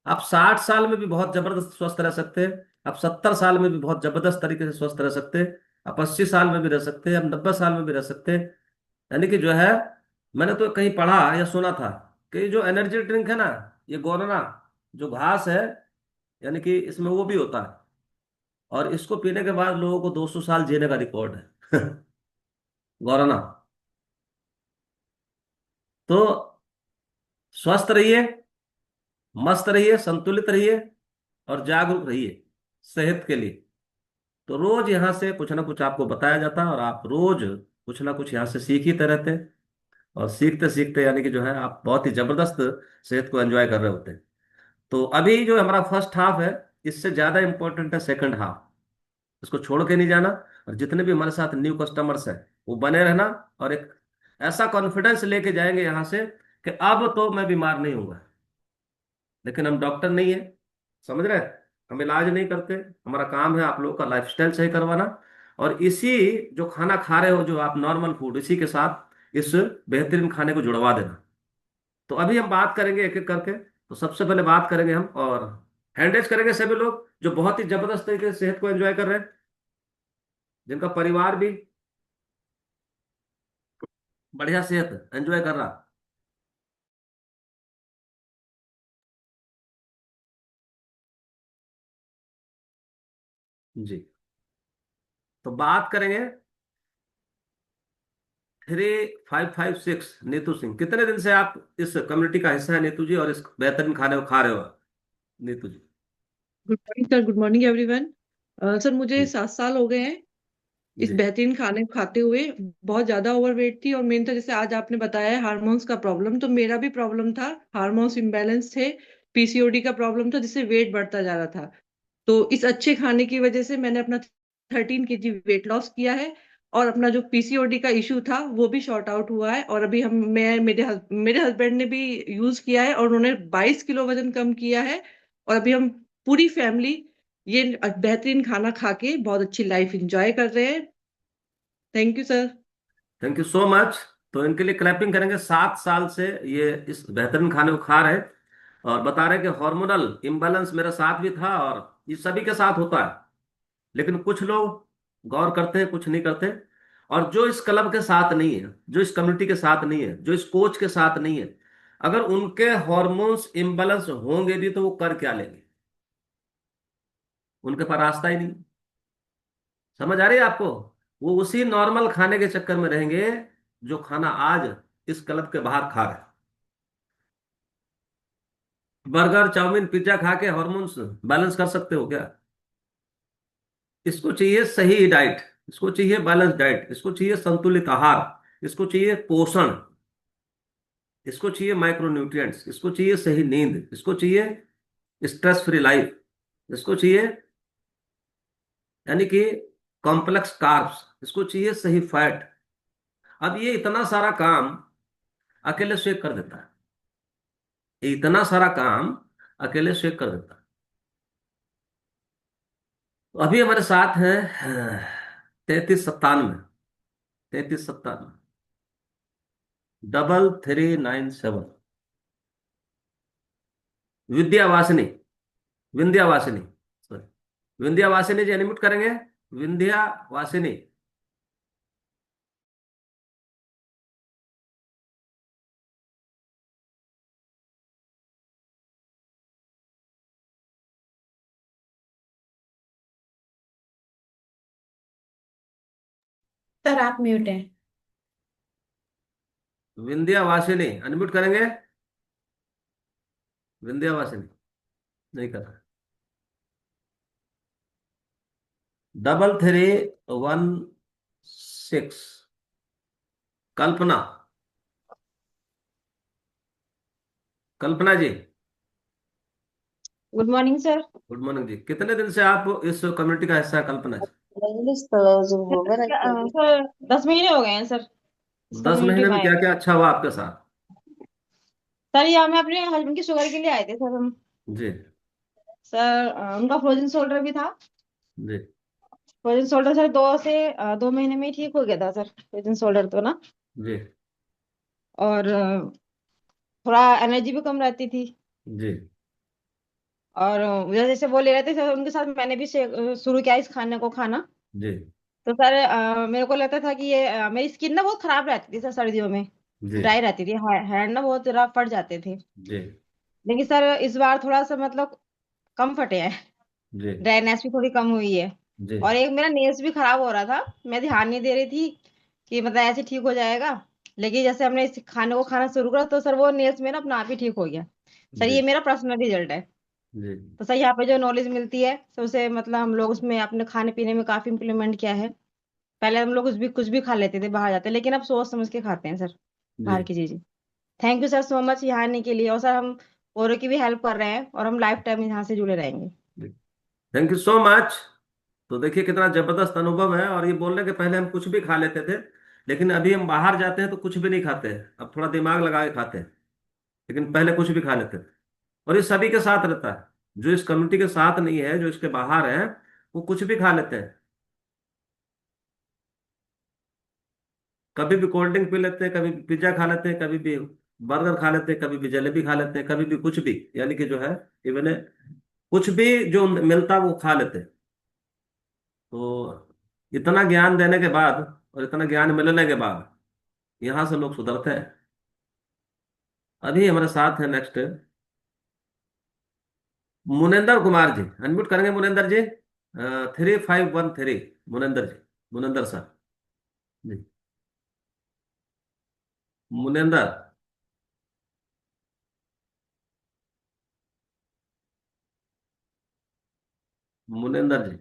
आप 60 साल में भी बहुत जबरदस्त स्वस्थ रह सकते हैं, आप 70 साल में भी बहुत जबरदस्त तरीके से स्वस्थ रह सकते हैं, आप 80 साल में भी रह सकते हैं, आप 90 साल में भी रह सकते हैं। यानी कि जो है, मैंने तो कहीं पढ़ा या सुना था कि जो एनर्जी ड्रिंक है ना, ये गोरना जो घास है, यानी कि इसमें वो भी होता है, और इसको पीने के बाद लोगों को 200 साल जीने का रिकॉर्ड है। गोरना। तो स्वस्थ रहिए, मस्त रहिए, संतुलित रहिए, और जागरूक रहिए सेहत के लिए। तो रोज यहाँ से कुछ ना कुछ आपको बताया जाता है, और आप रोज कुछ ना कुछ यहाँ से सीखते रहते हैं। और सीखते सीखते यानी कि जो है आप बहुत ही जबरदस्त सेहत को एंजॉय कर रहे होते हैं। तो अभी जो हमारा फर्स्ट हाफ है, इससे ज्यादा इंपॉर्टेंट है सेकंड हाफ। इसको छोड़ के नहीं जाना। और जितने भी हमारे साथ न्यू कस्टमर्स हैं, वो बने रहना। और एक ऐसा कॉन्फिडेंस लेके जाएंगे यहाँ से कि अब तो मैं बीमार नहीं हूंगा। लेकिन हम डॉक्टर नहीं है, समझ रहे हैं? हम इलाज नहीं करते। हमारा काम है आप लोगों का लाइफस्टाइल सही करवाना। और इसी जो खाना खा रहे हो, जो आप नॉर्मल फूड, इसी के साथ इस बेहतरीन खाने को जुड़वा देना। तो अभी हम बात करेंगे एक एक करके। तो सबसे पहले बात करेंगे हम, और हैंडरेज करेंगे सभी लोग जो बहुत ही जबरदस्त तरीके से सेहत को एंजॉय कर रहे हैं, जिनका परिवार भी बढ़िया सेहत एंजॉय कर रहा। जी। तो बात करेंगे 3556 नीतू सिंह। कितने दिन से आप इस कम्युनिटी का हिस्सा है नीतू जी, और इस बेहतरीन खाने को खा रहे हो Neetu ji? Good morning sir. Good morning everyone. Sir मुझे जी। 7 साल हो गए हैं इस जी। बेहतरीन खाने को खाते हुए। बहुत ज्यादा ओवरवेट थी, और मेन था जैसे आज आपने बताया है हार्मोन्स का प्रॉब्लम, तो मेरा भी प्रॉब्लम था। हार्मोन्स इम्बैलेंस थे, पीसीओडी का प्रॉब्लम था, जिससे वेट बढ़ता जा रहा था। तो इस अच्छे खाने की वजह से मैंने अपना 13 kg वेट लॉस किया है, और अपना जो पीसीओडी का इशू था वो भी शॉर्ट आउट हुआ है। और अभी हम मैं मेरे हस्बैंड ने भी यूज किया है, और उन्होंने 22 किलो वजन कम किया है। और अभी हम पूरी फैमिली ये बेहतरीन खाना खा के बहुत अच्छी लाइफ एंजॉय कर रहे हैं। Thank you sir. Thank you so much. तो इनके लिए क्लैपिंग करेंगे। 7 साल से ये इस बेहतरीन खाने को खा रहे हैं, और बता रहे हैं कि हार्मोनल इम्बैलेंस मेरे साथ भी था, और ये सभी के साथ होता है। लेकिन कुछ लोग गौर करते हैं, कुछ नहीं करते। और जो इस क्लब के साथ नहीं है, जो इस कम्युनिटी के साथ नहीं है, जो इस कोच के साथ नहीं है, अगर उनके हॉर्मोन्स इम्बैलेंस होंगे भी तो वो कर क्या लेंगे? उनके पास रास्ता ही नहीं। समझ आ रही है आपको? वो उसी नॉर्मल खाने के चक्कर में रहेंगे जो खाना आज इस क्लब के बाहर खा रहे हैं। बर्गर, चाउमीन, पिज्जा खा के हॉर्मोन्स बैलेंस कर सकते हो क्या? इसको चाहिए सही डाइट, इसको चाहिए बैलेंस डाइट, इसको चाहिए संतुलित आहार, इसको चाहिए पोषण, इसको चाहिए माइक्रोन्यूट्रिएंट्स, इसको चाहिए सही नींद, इसको चाहिए स्ट्रेस फ्री लाइफ, इसको चाहिए यानी कि कॉम्प्लेक्स कार्ब्स, इसको चाहिए सही फैट। अब ये इतना सारा काम अकेले शेक कर देता है। ये इतना सारा काम अकेले शेक कर देता है। तो अभी हमारे साथ हैं 3397, 3397, 3397। विद्यावासिनी, विंध्यावासिनी, सॉरी, विंध्यावासिनी जी अनम्यूट करेंगे। विंध्यावासिनी। सर आप म्यूट हैं। विंध्यावासिनी अनम्यूट करेंगे। विंध्यावासिनी नहीं कर रहा। 3316, Kalpana, Kalpana ji. Good morning sir. Good morning जी। कितने दिन से आप इस कम्युनिटी का हिस्सा है कल्पना जी? इंग्लिश तो जो होगा ना सर 10 महीने हो गए हैं सर इस 10 महीने कम्युनिटी में में आए क्या हुए। क्या अच्छा हुआ आपके साथ? सर यहाँ मैं अपने हस्बैंड की शुगर के लिए आए थे सर हम। जी। सर उनका फ्रोजन शोल्डर भी था। जी। फ्रोजन शोल्डर सर 2 महीने में ही ठीक हो गया था सर, फ्रोजन शोल्डर तो ना। जी। और थोड़ा एनर्जी भी कम रहती थी। जी। और जैसे जैसे वो ले रहे थे सर, उनके साथ मैंने भी शुरू किया इस खाने को खाना। जी। तो सर मेरे को लगता था कि ये मेरी स्किन ना बहुत खराब रहती थी सर सर्दियों में। जी। ड्राई रहती थी, हैंड ना बहुत रफ पड़ जाते थे। जी। लेकिन सर इस बार थोड़ा सा मतलब कम फटे हैं। जी। ड्राइनेस भी थोड़ी कम हुई है। जी। और एक मेरा नेल्स भी खराब हो रहा था, मैं ध्यान नहीं दे रही थी कि मतलब ऐसे ठीक हो जाएगा। लेकिन जैसे हमने इस खाने को खाना शुरू करा तो सर वो नेल्स मेरा अपना आप ही ठीक हो गया। सर जी। ये मेरा पर्सनल रिजल्ट है। जी तो सर यहाँ पे जो नॉलेज मिलती है तो उसे मतलब हम लोग उसमें अपने खाने पीने में काफी इम्प्लीमेंट किया है। पहले हम लोग कुछ भी खा लेते थे बाहर जाते, लेकिन अब सोच समझ के खाते हैं सर जी बाहर की चीजें। Thank you sir so much यहाँ आने के लिए, और सर हम औरों की भी हेल्प कर रहे हैं और हम लाइफ टाइम यहाँ से जुड़े रहेंगे। जी। Thank you so much. तो देखिए कितना जबरदस्त अनुभव है, और ये बोल रहे हैं कि पहले हम कुछ भी खा लेते थे, लेकिन अभी हम बाहर जाते हैं तो कुछ भी नहीं खाते हैं, अब थोड़ा दिमाग लगा के खाते हैं। लेकिन पहले कुछ भी खा लेते थे। और ये सभी के साथ रहता है, जो इस कम्युनिटी के साथ नहीं है, जो इसके बाहर है, वो कुछ भी खा लेते हैं। कभी भी कोल्ड ड्रिंक पी लेते हैं, कभी भी पिज्जा खा लेते हैं, कभी भी बर्गर खा लेते हैं, कभी भी जलेबी खा लेते हैं, कभी भी कुछ भी, यानी कि जो है इवन कुछ भी जो मिलता है वो खा लेते हैं। तो इतना ज्ञान देने के बाद और इतना ज्ञान मिलने के बाद यहाँ से लोग सुधरते हैं। अभी हमारे साथ है नेक्स्ट मुनेंद्र कुमार जी। अनम्यूट करेंगे मुनेंद्र जी? 3513, मुनेंद्र जी, मुनेंद्र सर। जी मुनेंद्र, मुनेंद्र जी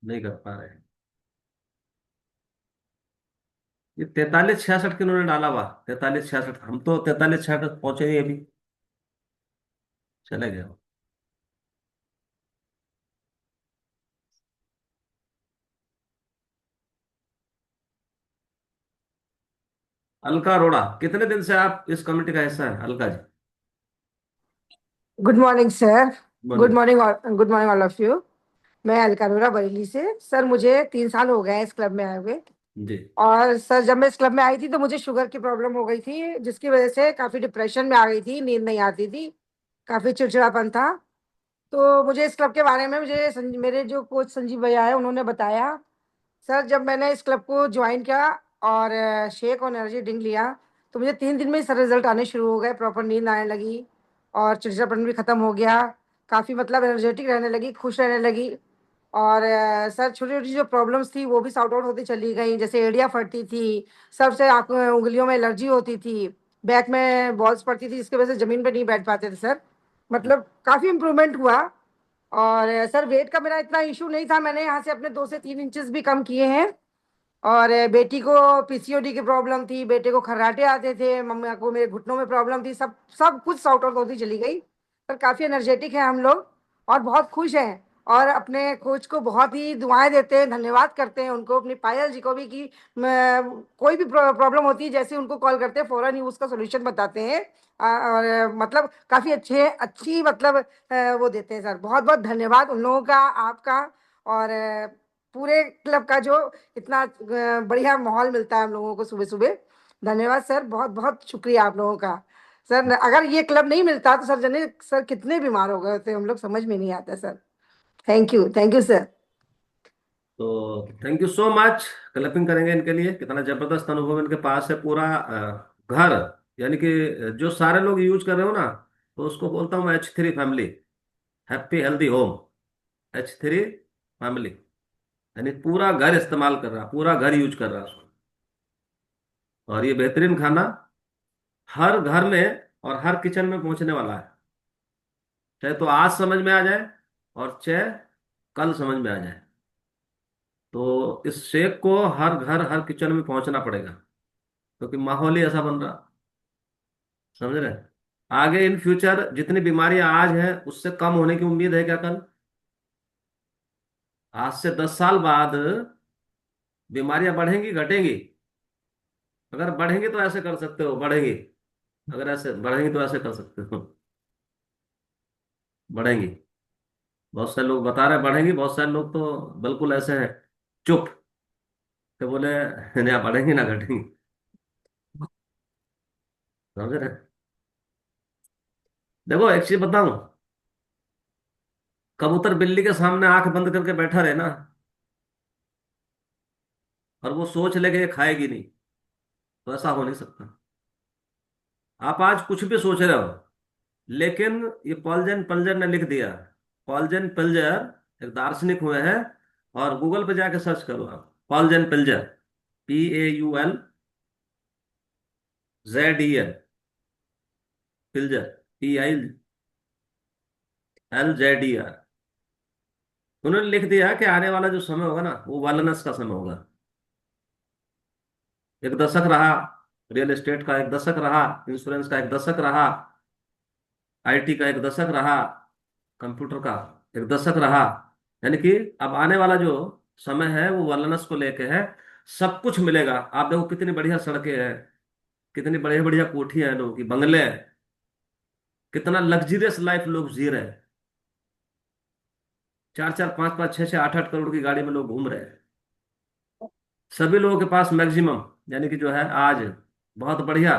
नहीं कर पा रहे हैं। ये 4366 किन्होंने डाला हुआ, 4366, हम तो 4366 पहुंचे नहीं अभी, चले गए। अलका अरोड़ा, कितने दिन से आप इस कमेटी का हिस्सा है Alka ji? Good morning sir. बोलिए। Good morning all of you. मैं अलका अरोड़ा बरेली से। सर मुझे 3 साल हो गए हैं इस क्लब में आए हुए। जी और सर जब मैं इस क्लब में आई थी तो मुझे शुगर की प्रॉब्लम हो गई थी, जिसकी वजह से काफी डिप्रेशन में आ गई थी, नींद नहीं आती थी, काफी चिड़चिड़ापन था। तो मुझे इस क्लब के बारे में मेरे जो कोच संजीव भैया है उन्होंने बताया। सर जब मैंने इस क्लब को ज्वाइन किया और शेक और एनर्जी ड्रिंक लिया, तो मुझे 3 दिन में ही सर रिजल्ट आने शुरू हो गए, प्रॉपर नींद आने लगी और चिड़चिड़ापन भी खत्म हो गया। काफ़ी मतलब एनर्जेटिक रहने लगी, खुश रहने लगी। और सर छोटी छोटी जो प्रॉब्लम्स थी वो भी सॉर्ट आउट होती चली गई, जैसे एड़ियाँ फटती थी, सबसे आंखों उंगलियों में एलर्जी होती थी, बैक में बॉल्स पड़ती थी जिसकी वजह से ज़मीन पे नहीं बैठ पाते थे सर। मतलब काफ़ी इम्प्रूवमेंट हुआ। और सर वेट का मेरा इतना इशू नहीं था, मैंने यहाँ से अपने 2 से 3 इंचेस भी कम किए हैं। और बेटी को पीसीओडी की प्रॉब्लम थी, बेटे को खर्राटे आते थे, मम्मी को मेरे घुटनों में प्रॉब्लम थी, सब सब कुछ सॉर्ट आउट होती चली गई। पर काफ़ी एनर्जेटिक है हम लोग और बहुत खुश हैं। और अपने कोच को बहुत ही दुआएं देते हैं, धन्यवाद करते हैं उनको, अपनी पायल जी को भी कि कोई भी प्रॉब्लम होती है जैसे उनको कॉल करते हैं फौरन ही उसका सोल्यूशन बताते हैं। और मतलब काफ़ी अच्छे अच्छी मतलब वो देते हैं सर। बहुत बहुत धन्यवाद उन लोगों का, आपका और पूरे क्लब का, जो इतना बढ़िया माहौल मिलता है हम लोगों को सुबह सुबह। धन्यवाद सर, बहुत बहुत शुक्रिया आप लोगों का। सर अगर ये क्लब नहीं मिलता तो सर जाने सर कितने बीमार हो गए होते, हम लोग समझ में नहीं आता सर। Thank you sir. तो thank you so much. Clapping करेंगे इनके लिए, कितना जबरदस्त अनुभव इनके पास है। पूरा घर, यानी कि जो सारे लोग यूज कर रहे हो ना, तो उसको बोलता हूँ H3 family, happy healthy home, H3 family. यानी पूरा घर इस्तेमाल कर रहा, पूरा घर यूज कर रहा है उसको। और ये बेहतरीन खाना हर घर में और हर किचन में पहुंचने वाला है, चाहे तो आज समझ में आ जाए और चाहे कल समझ में आ जाए। तो इस शेक को हर घर हर किचन में पहुंचना पड़ेगा, क्योंकि माहौल ही ऐसा बन रहा। समझ रहे हैं? आगे इन फ्यूचर जितनी बीमारियां आज हैं उससे कम होने की उम्मीद है क्या कल? आज से 10 साल बाद बीमारियां बढ़ेंगी घटेंगी? अगर बढ़ेंगी तो ऐसे कर सकते हो, बढ़ेंगी। अगर ऐसे बढ़ेंगी तो ऐसे कर सकते हो, बढ़ेंगी। बहुत सारे लोग बता रहे हैं बढ़ेंगी, बहुत सारे लोग तो बिल्कुल ऐसे हैं चुप, तो बोले ना बढ़ेंगी ना घटेंगी। समझ रहे हैं? देखो एक चीज बताऊं, कबूतर बिल्ली के सामने आंख बंद करके बैठा रहे ना, और वो सोच ले कि ये खाएगी नहीं, तो ऐसा हो नहीं सकता। आप आज कुछ भी सोच रहे हो, लेकिन ये पॉल पल्जर ने लिख दिया। पॉल पल्जर एक दार्शनिक हुए हैं, और गूगल पे जाके सर्च करो आप, पॉल पल्जर, PAULZEL, पिल्जर, PI LZER। उन्होंने लिख दिया कि आने वाला जो समय होगा ना वो वेलनेस का समय होगा। एक दशक रहा रियल एस्टेट का, एक दशक रहा इंश्योरेंस का, एक दशक रहा IT का, एक दशक रहा कंप्यूटर का, एक दशक रहा। यानी कि अब आने वाला जो समय है वो वेलनेस को लेके है। सब कुछ मिलेगा। आप देखो कितनी बढ़िया सड़कें हैं, कितनी बढ़िया बढ़िया कोठियां हैं लोगों की, बंगले हैं, कितना लग्जरियस लाइफ लोग जी रहे हैं। 4 4 5 5 6 6 8 8 करोड़ की गाड़ी में लोग घूम रहे हैं। सभी लोगों के पास मैक्सिमम, यानी कि जो है आज बहुत बढ़िया,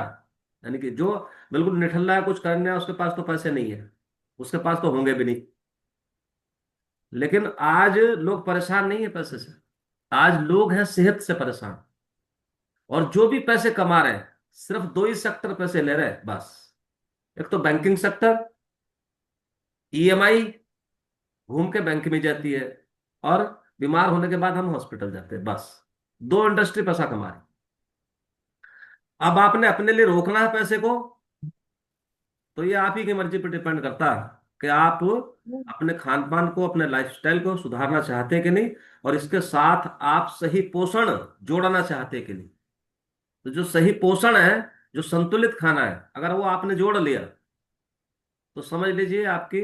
यानी कि जो बिल्कुल निठल्ला है कुछ करने है उसके पास तो पैसे नहीं है, उसके पास तो होंगे भी नहीं। लेकिन आज लोग परेशान नहीं है पैसे से, आज लोग हैं सेहत से परेशान। और जो भी पैसे कमा रहे हैं सिर्फ दो ही सेक्टर पैसे ले रहे हैं बस। एक तो बैंकिंग सेक्टर, EMI, घूम के बैंक में जाती है, और बीमार होने के बाद हम हॉस्पिटल जाते हैं बस। दो इंडस्ट्री पैसा कमा रही। अब आपने अपने लिए रोकना है पैसे को, तो ये आप ही की मर्जी पर डिपेंड करता है कि आप अपने खान पान को, अपने लाइफस्टाइल को सुधारना चाहते हैं कि नहीं, और इसके साथ आप सही पोषण जोड़ना चाहते हैं कि नहीं। तो जो सही पोषण है, जो संतुलित खाना है, अगर वो आपने जोड़ लिया तो समझ लीजिए आपकी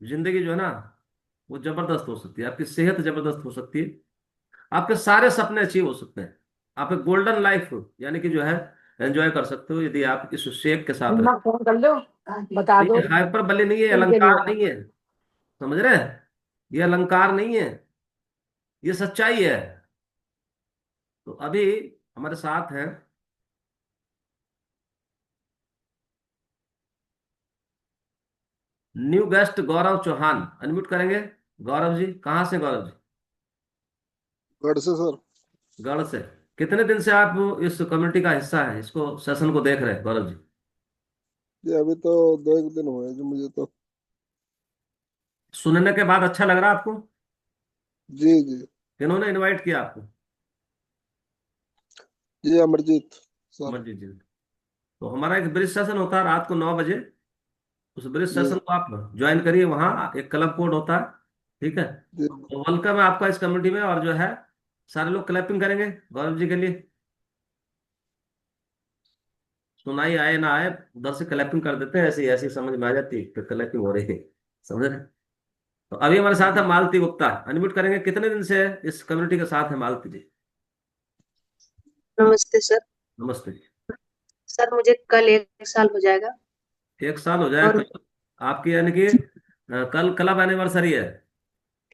जिंदगी जो है ना वो जबरदस्त हो सकती है, आपकी सेहत जबरदस्त हो सकती है, आपके सारे सपने अचीव हो सकते हैं। आप एक गोल्डन लाइफ यानी कि जो है एंजॉय कर सकते हो यदि आप इस शेप के साथ रहे। अम्मा फोन कर लो, बता ये दो। हाइपर बली नहीं है, उनके लिए अलंकार नहीं है, समझ रहे हैं? ये अलंकार नहीं है, ये सच्चाई है। तो अभी हमारे साथ हैं न्यू गेस्ट गौरव चौहान। अनम्यूट करेंगे? गौरव जी कहाँ से गौरव जी? गढ़ से सर। गढ़ से। कितने दिन से आप इस कम्युनिटी का हिस्सा है, इसको सेशन को देख रहे हैं गौरव जी? जी अभी तो 2 1 दिन हुए हैं जो मुझे तो। सुनने के बाद अच्छा लग रहा है आपको? जी जी। किन्होंने इनवाइट किया आपको? जी अमरजीत सर। अमरजीत जी। तो हमारा एक ब्रिज सेशन होता है रात को 9 बजे। उस ब्रिज जी सेशन को आप ज्वाइन करिए, वहाँ एक क्लब कोड होता है। ठीक है? जी। तो वेलकम है आपका इस कम्युनिटी में। और जो है सारे लोग क्लैपिंग करेंगे गौरव जी के लिए। सुनाई आए ना आए, उधर से क्लैपिंग कर देते हैं, ऐसी ऐसी समझ में आ जाती है कि क्लैपिंग हो रही है। समझ रहे? तो अभी हमारे साथ है मालती गुप्ता। अनम्यूट करेंगे? कितने दिन से इस कम्युनिटी के साथ है मालती जी? नमस्ते सर। नमस्ते जी। सर मुझे कल 1 साल हो जाएगा। 1 साल हो जाए और कल आपकी, यानी कि कल क्लब एनिवर्सरी है?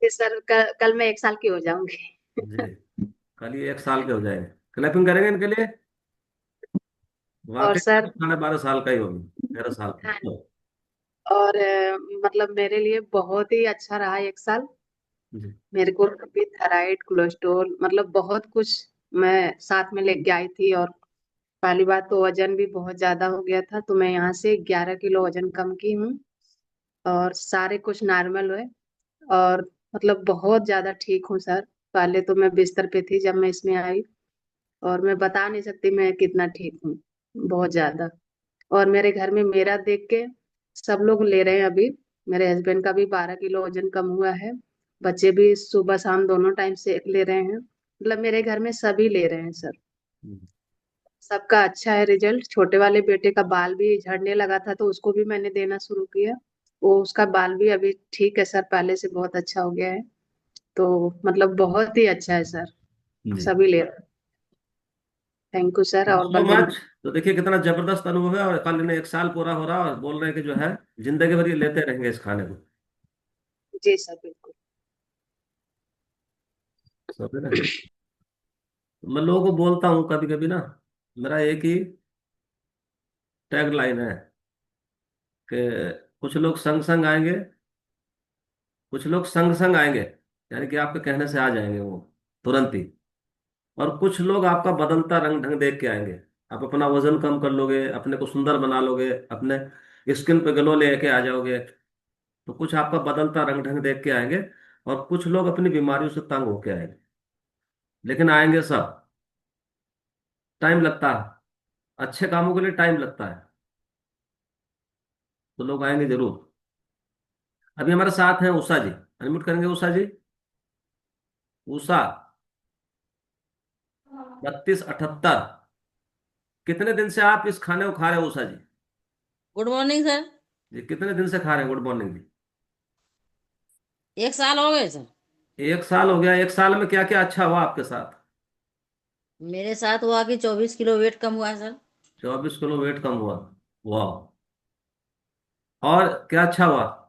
फिर सर कल मैं 1 साल की हो जाऊंगी। जी, कल ये 1 साल के हो जाएंगे। क्लैपिंग करेंगे इनके लिए। और वाकई सर 12.5 साल का ही होगी, 13 साल हाँ, का। और मतलब मेरे लिए बहुत ही अच्छा रहा 1 साल। जी। मेरे को भी थायराइड, कोलेस्ट्रॉल, मतलब बहुत कुछ मैं साथ में लेके आई थी। और पहली बात तो वजन भी बहुत ज्यादा हो गया था, तो मैं यहाँ से 11 किलो वजन कम की हूँ। और सारे कुछ नॉर्मल हुए। और मतलब बहुत ज्यादा ठीक हूँ सर। पहले तो मैं बिस्तर पे थी जब मैं इसमें आई। और मैं बता नहीं सकती मैं कितना ठीक हूँ, बहुत ज्यादा। और मेरे घर में मेरा देख के सब लोग ले रहे हैं अभी। मेरे हस्बैंड का भी 12 किलो वजन कम हुआ है। बच्चे भी सुबह शाम दोनों टाइम से ले रहे हैं, मतलब मेरे घर में सभी ले रहे हैं सर। हम्म। सबका अच्छा है रिजल्ट। छोटे वाले बेटे का बाल भी झड़ने लगा था तो उसको भी मैंने देना शुरू किया। वो उसका बाल भी अभी ठीक है सर, पहले से बहुत अच्छा हो गया है। तो मतलब बहुत ही अच्छा है सर। जी। सभी ले रहे हैं। Thank you sir. और सो बलविंदर। मच। तो देखिए कितना जबरदस्त अनुभव है, और कल इन्हें 1 साल पूरा हो रहा है और बोल रहे हैं कि जो है जिंदगी भर ये लेते रहेंगे इस खाने को। जी सर बिल्कुल। समझ रहे हैं? मैं लोगों को बोलता हूँ कभी कभी ना, मेरा एक ही टैग लाइन है कि कुछ लोग संग संग आएंगे, कुछ लोग संग संग आएंगे, यानी कि आपके कहने से आ जाएंगे वो तुरंत ही। और कुछ लोग आपका बदलता रंग ढंग देख के आएंगे। आप अपना वजन कम कर लोगे, अपने को सुंदर बना लोगे, अपने स्किन पे ग्लो लेके आ जाओगे। तो कुछ आपका बदलता रंग ढंग देख के आएंगे, और कुछ लोग अपनी बीमारियों से तंग होके आएंगे। लेकिन आएंगे सब। टाइम लगता है, अच्छे कामों के लिए टाइम लगता है, तो लोग आएंगे जरूर। अभी हमारे साथ हैं उषा जी, अनम्यूट करेंगे उषा जी। उषा, 3278। कितने दिन से आप इस खाने को खा रहे हो Usha ji? Good morning sir. जी कितने दिन से खा रहे हैं? गुड मॉर्निंग जी। 1 साल हो गए सर। 1 साल हो गया। 1 साल में क्या क्या अच्छा हुआ आपके साथ? मेरे साथ हुआ कि 24 किलो वेट कम हुआ है सर। 24 किलो वेट कम हुआ। वाह। और क्या अच्छा हुआ?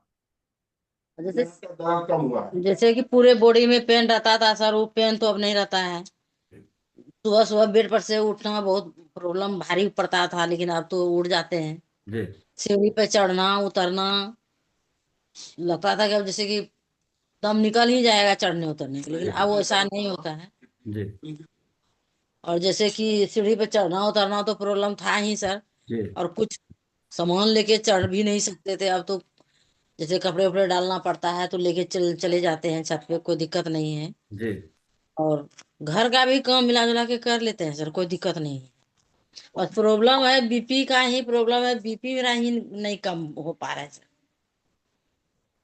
जैसे जैसे कि पूरे बॉडी में पेन रहता था सर, वो पेन तो अब नहीं रहता है। सुबह सुबह बेड पर से उठना बहुत प्रॉब्लम, भारी पड़ता था, लेकिन अब तो उठ जाते हैं। जी सीढ़ी पे चढ़ना उतरना लगता था कि अब जैसे कि दम निकल ही जाएगा चढ़ने उतरने के, लेकिन जी अब वैसा नहीं होता है। जी और जैसे कि सीढ़ी पे चढ़ना उतरना तो प्रॉब्लम था ही सर। जी और कुछ सामान लेके चढ़ भी नहीं सकते थे, अब तो जैसे कपड़े उपड़े डालना पड़ता है तो लेके चले जाते हैं छत पे, कोई दिक्कत नहीं है। जी। और घर का भी काम मिला जुला के कर लेते हैं सर, कोई दिक्कत नहीं है। बस प्रॉब्लम है बीपी का ही प्रॉब्लम है, बीपी मेरा ही नहीं कम हो पा रहा है सर।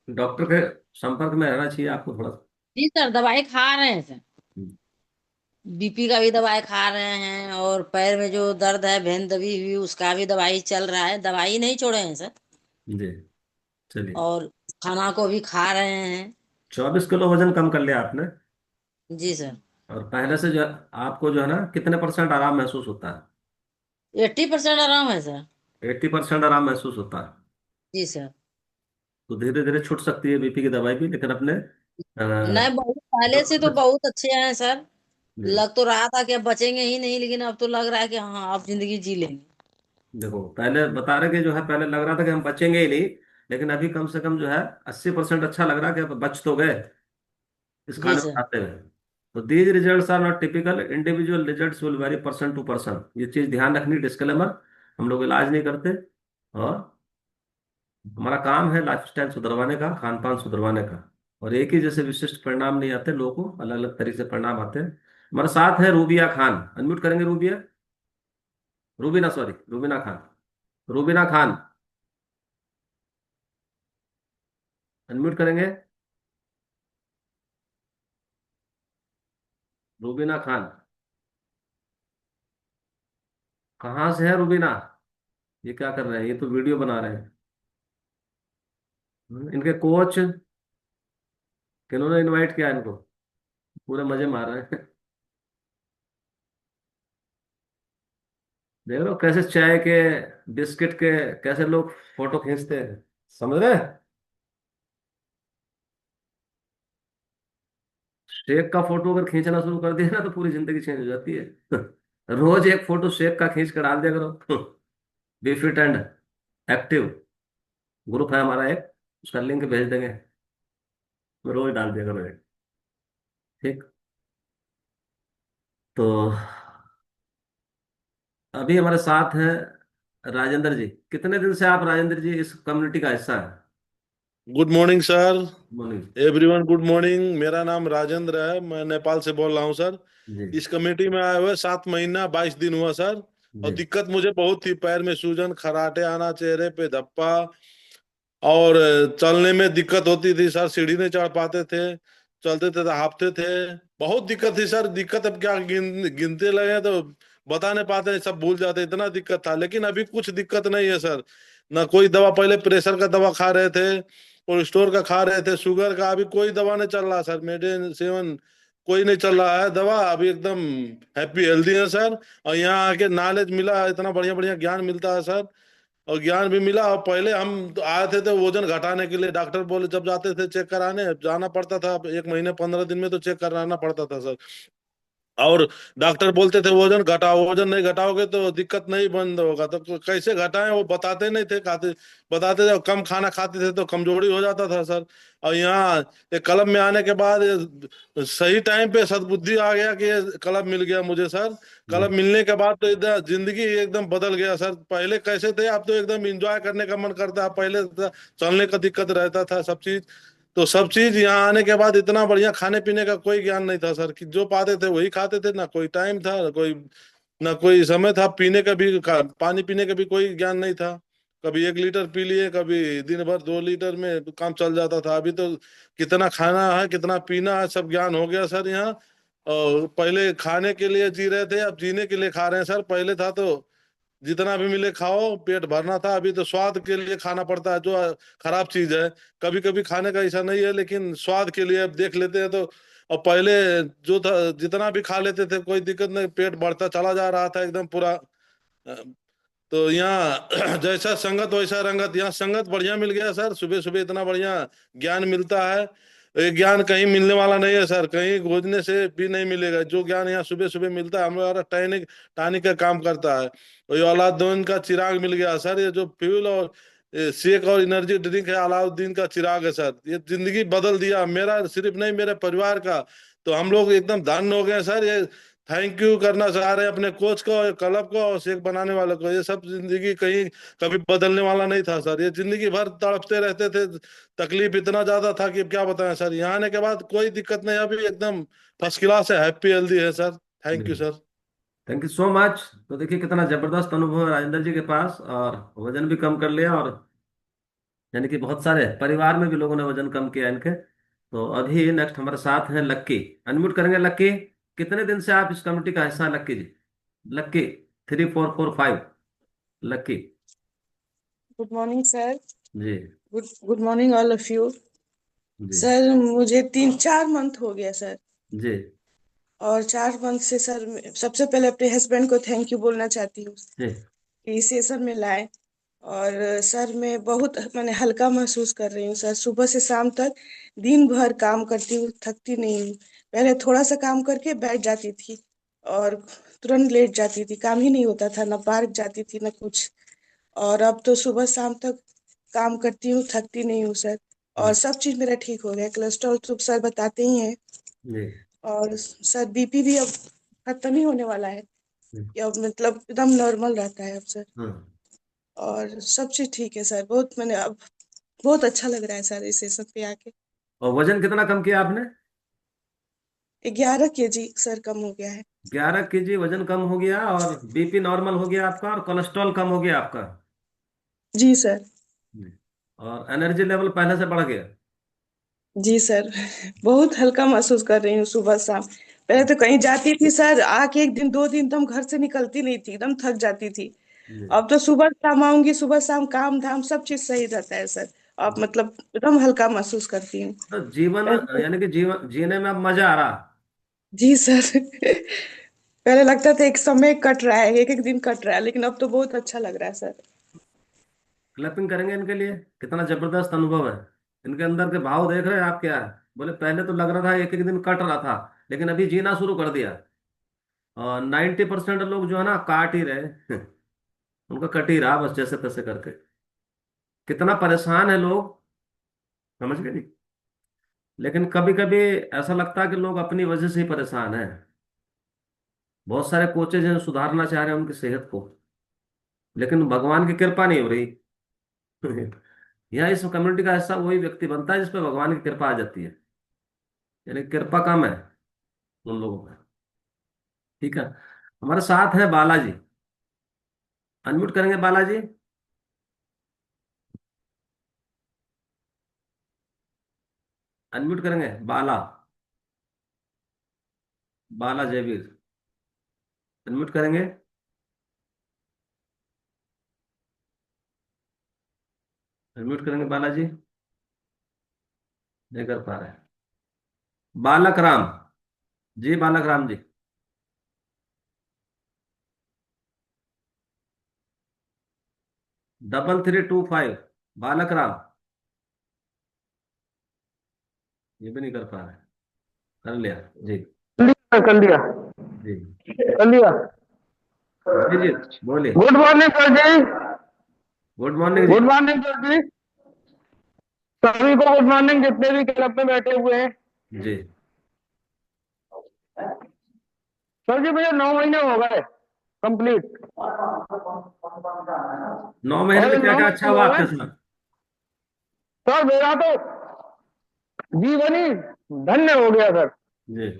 डॉक्टर के संपर्क में रहना चाहिए आपको थोड़ा सा। जी सर, दवाई खा रहे हैं सर। हम्म, बीपी का भी दवाई खा रहे हैं, और पैर में जो दर्द है भेन दबी हुई उसका भी दवाई चल रहा है, दवाई नहीं छोड़े हैं सर। जी चलिए। और खाना को भी खा रहे हैं। 24 किलो वजन कम कर लिया आपने। जी सर। और पहले से जो आपको जो है ना कितने परसेंट आराम महसूस होता है? 80% आराम है सर। 80% आराम महसूस होता है। जी सर। तो धीरे धीरे छूट सकती है बीपी की दवाई भी, लेकिन अपने नहीं, बहुत पहले से तो बहुत अच्छे हैं सर। जी लग तो रहा था कि अब बचेंगे ही नहीं, लेकिन अब तो लग रहा है कि हाँ अब जिंदगी जी लेंगे। देखो, पहले बता रहे कि जो है पहले लग रहा था कि हम बचेंगे ही नहीं, लेकिन अभी कम से कम जो है 80% अच्छा लग रहा है कि अब बच तो गए इस जी खाने को सर। खाते हुए। तो these results are not typical, individual results will vary person to person. ये चीज ध्यान रखनी, डिस्क्लेमर। हम लोग इलाज नहीं करते, और हमारा काम है लाइफस्टाइल सुधरवाने का, खान पान सुधरवाने का। और एक ही जैसे विशिष्ट परिणाम नहीं आते, लोगों को अलग अलग तरीके से परिणाम आते हैं। हमारे साथ है रूबिया खान, अनम्यूट करेंगे रूबिया। रूबीना, सॉरी, रूबीना खान। रूबीना खान, अनम्यूट करेंगे। रूबीना खान, कहाँ से है रूबीना? ये क्या कर रहे हैं? ये तो वीडियो बना रहे हैं। इनके कोच किन्होंने इनवाइट किया इनको? पूरे मजे मार रहे हैं। देख रहे हो कैसे चाय के, बिस्किट के, कैसे लोग फोटो खींचते हैं, समझ रहे हैं? शेख का फोटो अगर खींचना शुरू कर दिया ना तो पूरी जिंदगी चेंज हो जाती है। रोज एक फोटो शेख का खींच कर डाल दिया करो। Be fit and active group है हमारा एक, उसका लिंक भेज देंगे, रोज डाल दिया करो एक। ठीक। तो अभी हमारे साथ हैं राजेंद्र जी। कितने दिन से आप राजेंद्र जी इस कम्युनिटी का हिस्सा हैं? Good morning sir. Morning. Everyone good morning. मेरा नाम राजेंद्र है, मैं नेपाल से बोल रहा हूँ सर। जी इस कमेटी में आए हुए 7 महीना 22 दिन हुआ सर। और जी दिक्कत मुझे बहुत थी, पैर में सूजन, खराटे आना, चेहरे पे धब्बा, और चलने में दिक्कत होती थी सर, सीढ़ी नहीं चढ़ पाते थे, चलते थे तो हांफते थे। बहुत दिक्कत थी सर। दिक्कत अब क्या गिनते लगे तो बता नहीं पाते, सब भूल जाते, इतना दिक्कत था। लेकिन अभी कुछ दिक्कत नहीं है सर। ना कोई दवा, पहले प्रेशर का दवा खा रहे थे, कोलेस्ट्रोल का खा रहे थे, शुगर का, अभी कोई दवा नहीं चल रहा सर, मेडिसिन कोई नहीं चल रहा है दवा। अभी एकदम हैप्पी हेल्दी है सर। और यहाँ आके नॉलेज मिला, इतना बढ़िया बढ़िया ज्ञान मिलता है सर। और ज्ञान भी मिला। और पहले हम तो आए थे तो वजन घटाने के लिए, डॉक्टर बोले, जब जाते थे चेक कराने, जाना पड़ता था 1 महीने 15 दिन में तो चेक कराना पड़ता था सर। और डॉक्टर बोलते थे वजन घटाओ, वजन नहीं घटाओगे तो दिक्कत नहीं बंद होगा। तो कैसे घटाएं वो बताते नहीं थे, खाते बताते थे, कम खाना खाते थे तो कमजोरी हो जाता था सर। और यहाँ ये क्लब में आने के बाद सही टाइम पे सद्बुद्धि आ गया कि ये क्लब मिल गया मुझे सर। जी क्लब मिलने के बाद तो एकदम जिंदगी एकदम बदल गया सर। पहले कैसे थे, अब तो एकदम एंजॉय करने का मन करता है। पहले तो चलने का दिक्कत रहता था सब चीज। तो सब चीज यहाँ आने के बाद इतना बढ़िया, खाने पीने का कोई ज्ञान नहीं था सर, कि जो पाते थे वही खाते थे। ना कोई टाइम था, ना कोई समय था पीने का भी, पानी पीने का भी कोई ज्ञान नहीं था। कभी 1 लीटर पी लिए, कभी दिन भर 2 लीटर में काम चल जाता था। अभी तो कितना खाना है, कितना पीना है, सब ज्ञान हो गया सर यहाँ। और पहले खाने के लिए जी रहे थे, अब जीने के लिए खा रहे हैं सर। पहले था तो जितना भी मिले खाओ, पेट भरना था। अभी तो स्वाद के लिए खाना पड़ता है, जो खराब चीज है। कभी कभी खाने का ऐसा नहीं है, लेकिन स्वाद के लिए अब देख लेते हैं तो। और पहले जो था, जितना भी खा लेते थे, कोई दिक्कत नहीं, पेट बढ़ता चला जा रहा था एकदम पूरा। तो यहाँ जैसा संगत वैसा रंगत। यहाँ संगत बढ़िया मिल गया सर, सुबह सुबह इतना बढ़िया ज्ञान मिलता है। ये ज्ञान कहीं मिलने वाला नहीं है सर, कहीं खोजने से भी नहीं मिलेगा। जो ज्ञान यहाँ सुबह सुबह मिलता है, हमारा टॉनिक टॉनिक का काम करता है। और ये अलाउद्दीन का चिराग मिल गया सर। ये जो फ्यूल और शेक और एनर्जी ड्रिंक है, अलाउद्दीन का चिराग है सर। ये जिंदगी बदल दिया मेरा, सिर्फ नहीं मेरे परिवार का। तो हम लोग एकदम धन्य हो गए सर। ये थैंक यू करना चाह रहे हैं अपने कोच को, क्लब को और शेक बनाने वाले को। ये सब जिंदगी कहीं कभी बदलने वाला नहीं था सर। ये जिंदगी भर तड़पते रहते थे, तकलीफ इतना ज्यादा था कि क्या बताएं सर। यहाँ आने के बाद कोई दिक्कत नहीं, अभी एकदम फर्स्ट क्लास है, हैप्पी हेल्दी है sir. Thank you sir. Thank you so much. तो देखिए कितना जबरदस्त अनुभव है राजेंद्र जी के पास, और वजन भी कम कर लिया, और यानी कि बहुत सारे परिवार में भी लोगों ने वजन कम किया इनके। तो अभी नेक्स्ट हमारे साथ हैं लक्की। अनम्यूट करेंगे लक्की। कितने दिन से आप इस कमेटी का हिस्सा हैं Lucky ji? Lucky 3445। Lucky good morning sir. जी। Good morning all of you. जी। सर मुझे 3-4 मंथ हो गया सर। जी। और 4 मंथ से सर सबसे पहले अपने हस्बैंड को थैंक यू बोलना चाहती हूँ जी। कि इस सेशन में लाए। और सर मैं बहुत मैंने हल्का महसूस कर रही हूँ सर। सुबह से शाम तक दिन भर काम करती हूँ, थकती नहीं हूँ। पहले थोड़ा सा काम करके बैठ जाती थी और तुरंत लेट जाती थी, काम ही नहीं होता था, ना पार्क जाती थी ना कुछ। और अब तो सुबह शाम तक काम करती हूँ, थकती नहीं हूँ सर। और सब चीज मेरा ठीक हो गया। कोलेस्ट्रॉल तो सर बताते ही हैं। जी। और सर बीपी भी अब खत्म ही होने वाला है, जी। या मतलब एकदम नॉर्मल रहता है अब सर। हाँ। और सब चीज ठीक है सर। बहुत मैंने अब बहुत अच्छा लग रहा है सर इस सेशन पे आके। और वजन कितना कम किया आपने? 11 kg सर कम हो गया है। 11 kg वजन कम हो गया, और बीपी नॉर्मल हो गया आपका, और कोलेस्ट्रॉल कम हो गया आपका। जी सर। जी। और एनर्जी लेवल पहले से बढ़ गया। जी सर। बहुत हल्का महसूस कर रही हूँ सुबह शाम। पहले तो कहीं जाती थी सर, आके 1 दिन 2 दिन तो हम घर से निकलती नहीं थी, एकदम थक जाती थी। जी। अब तो सुबह शाम आऊंगी, सुबह शाम काम धाम सब चीज सही रहता है सर। अब मतलब एकदम हल्का महसूस करती हूँ। तो जीवन, यानी कि जीवन जीने में अब मजा आ रहा। जी सर। पहले लगता था एक समय कट रहा है, एक एक दिन कट रहा है, लेकिन अब तो बहुत अच्छा लग रहा है सर। क्लैपिंग करेंगे इनके लिए। कितना जबरदस्त अनुभव है। इनके अंदर के भाव देख रहे हैं आप क्या? बोले पहले तो लग रहा था एक एक दिन कट रहा था, लेकिन अभी जीना शुरू कर दिया। और 90% लोग जो है ना, काट ही रहे। उनका कट ही रहा बस, जैसे तैसे करके। कितना परेशान है लोग, समझ गए नहीं? लेकिन कभी कभी ऐसा लगता है कि लोग अपनी वजह से ही परेशान हैं। बहुत सारे कोचेज हैं जो सुधारना चाह रहे हैं उनकी सेहत को, लेकिन भगवान की कृपा नहीं हो रही। यहाँ इस कम्युनिटी का हिस्सा वही व्यक्ति बनता है जिस पे भगवान की कृपा आ जाती है। यानी कृपा कम है उन लोगों में। ठीक है। हमारे साथ है बालाजी। अनम्यूट करेंगे बालाजी। अनम्यूट करेंगे बाला। बाला जयवीर। अनम्यूट करेंगे। अनम्यूट करेंगे बालाजी। नहीं कर पा रहे। बालक राम जी। बालक राम जी। 3325। बालक राम। ये भी नहीं कर पा रहे। कर लिया जी। कर लिया। जी। कर लिया। जी जी बोलिए। गुड मॉर्निंग सर जी। गुड मॉर्निंग जी। गुड मॉर्निंग सर जी। सभी को गुड मॉर्निंग, जितने भी क्लब में बैठे हुए हैं। जी। सर जी मुझे 9 महीने हो गए कंप्लीट। 9 महीने और में क्या 9 क्या अच्छा महीने हुआ हो आपके गए साथ? सर, मेरा तो जीवन ही धन्य हो गया सर। जी।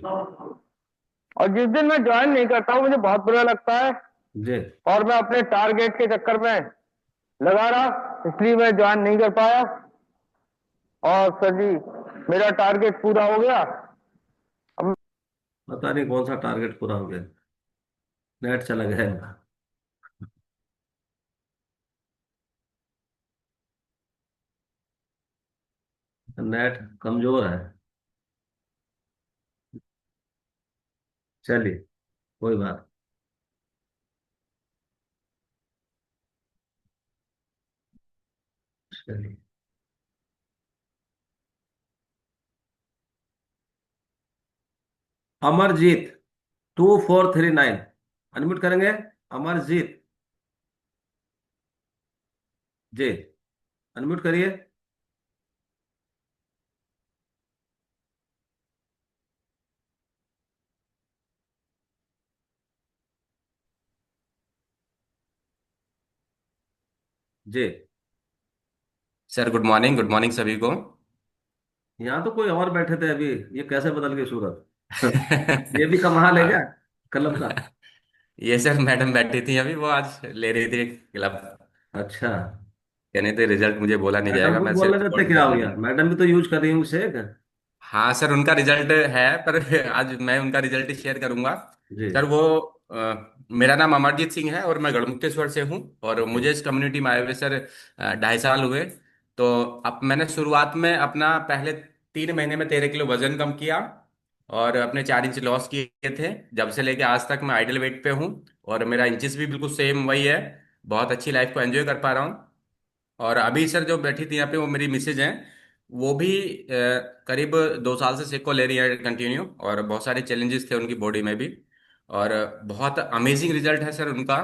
और जिस दिन मैं ज्वाइन नहीं करता हूँ मुझे बहुत बुरा लगता है, जी। और मैं अपने टारगेट के चक्कर में लगा रहा, इसलिए मैं ज्वाइन नहीं कर पाया। और सर जी, मेरा टारगेट पूरा हो गया। अब पता नहीं कौन सा टारगेट पूरा हो गया, नेट चला गया है। नेट कमजोर है। चलिए, कोई बात। चलिए, अमरजीत 2439, अनम्यूट करेंगे। अमरजीत जी, अनम्यूट करिए। जी, सर गुड मॉर्निंग सभी को। यहाँ तो कोई और बैठे थे अभी, ये कैसे बदल गई सूरत? ये भी कमाल है क्या, कलम का? ये सर मैडम बैठी थी अभी, वो आज ले रही थी क्लब। अच्छा, कहने थे रिजल्ट मुझे बोला नहीं मैडम जाएगा, को मैं बोलने सिर्फ देते, रिकॉर्ड क्या कर हो गया? लूंगी। मैडम भी तो यूज कर रही हूँ शेक। हाँ सर, उनका रिजल्ट है, पर आज मैं उनका रिजल्ट ही शेयर करूंगा। जी सर वो मेरा नाम अमरजीत सिंह है और मैं गढ़मुक्तेश्वर से हूँ। और जी मुझे इस कम्युनिटी में आए हुए सर 2.5 साल हुए। तो अब मैंने शुरुआत में अपना पहले 3 महीने में 13 किलो वजन कम किया और अपने 4 इंच लॉस किए थे। जब से लेके आज तक मैं आइडल वेट पे हूँ और मेरा इंचेस भी बिल्कुल सेम वही है। बहुत अच्छी लाइफ को एंजॉय कर पा रहा हूँ। और अभी सर जो बैठी थी यहाँ पे वो मेरी मिसेज हैं। वो भी करीब 2 साल से सेको ले रही है कंटिन्यू, और बहुत सारे चैलेंजेस थे उनकी बॉडी में भी। और बहुत अमेजिंग रिजल्ट है सर उनका।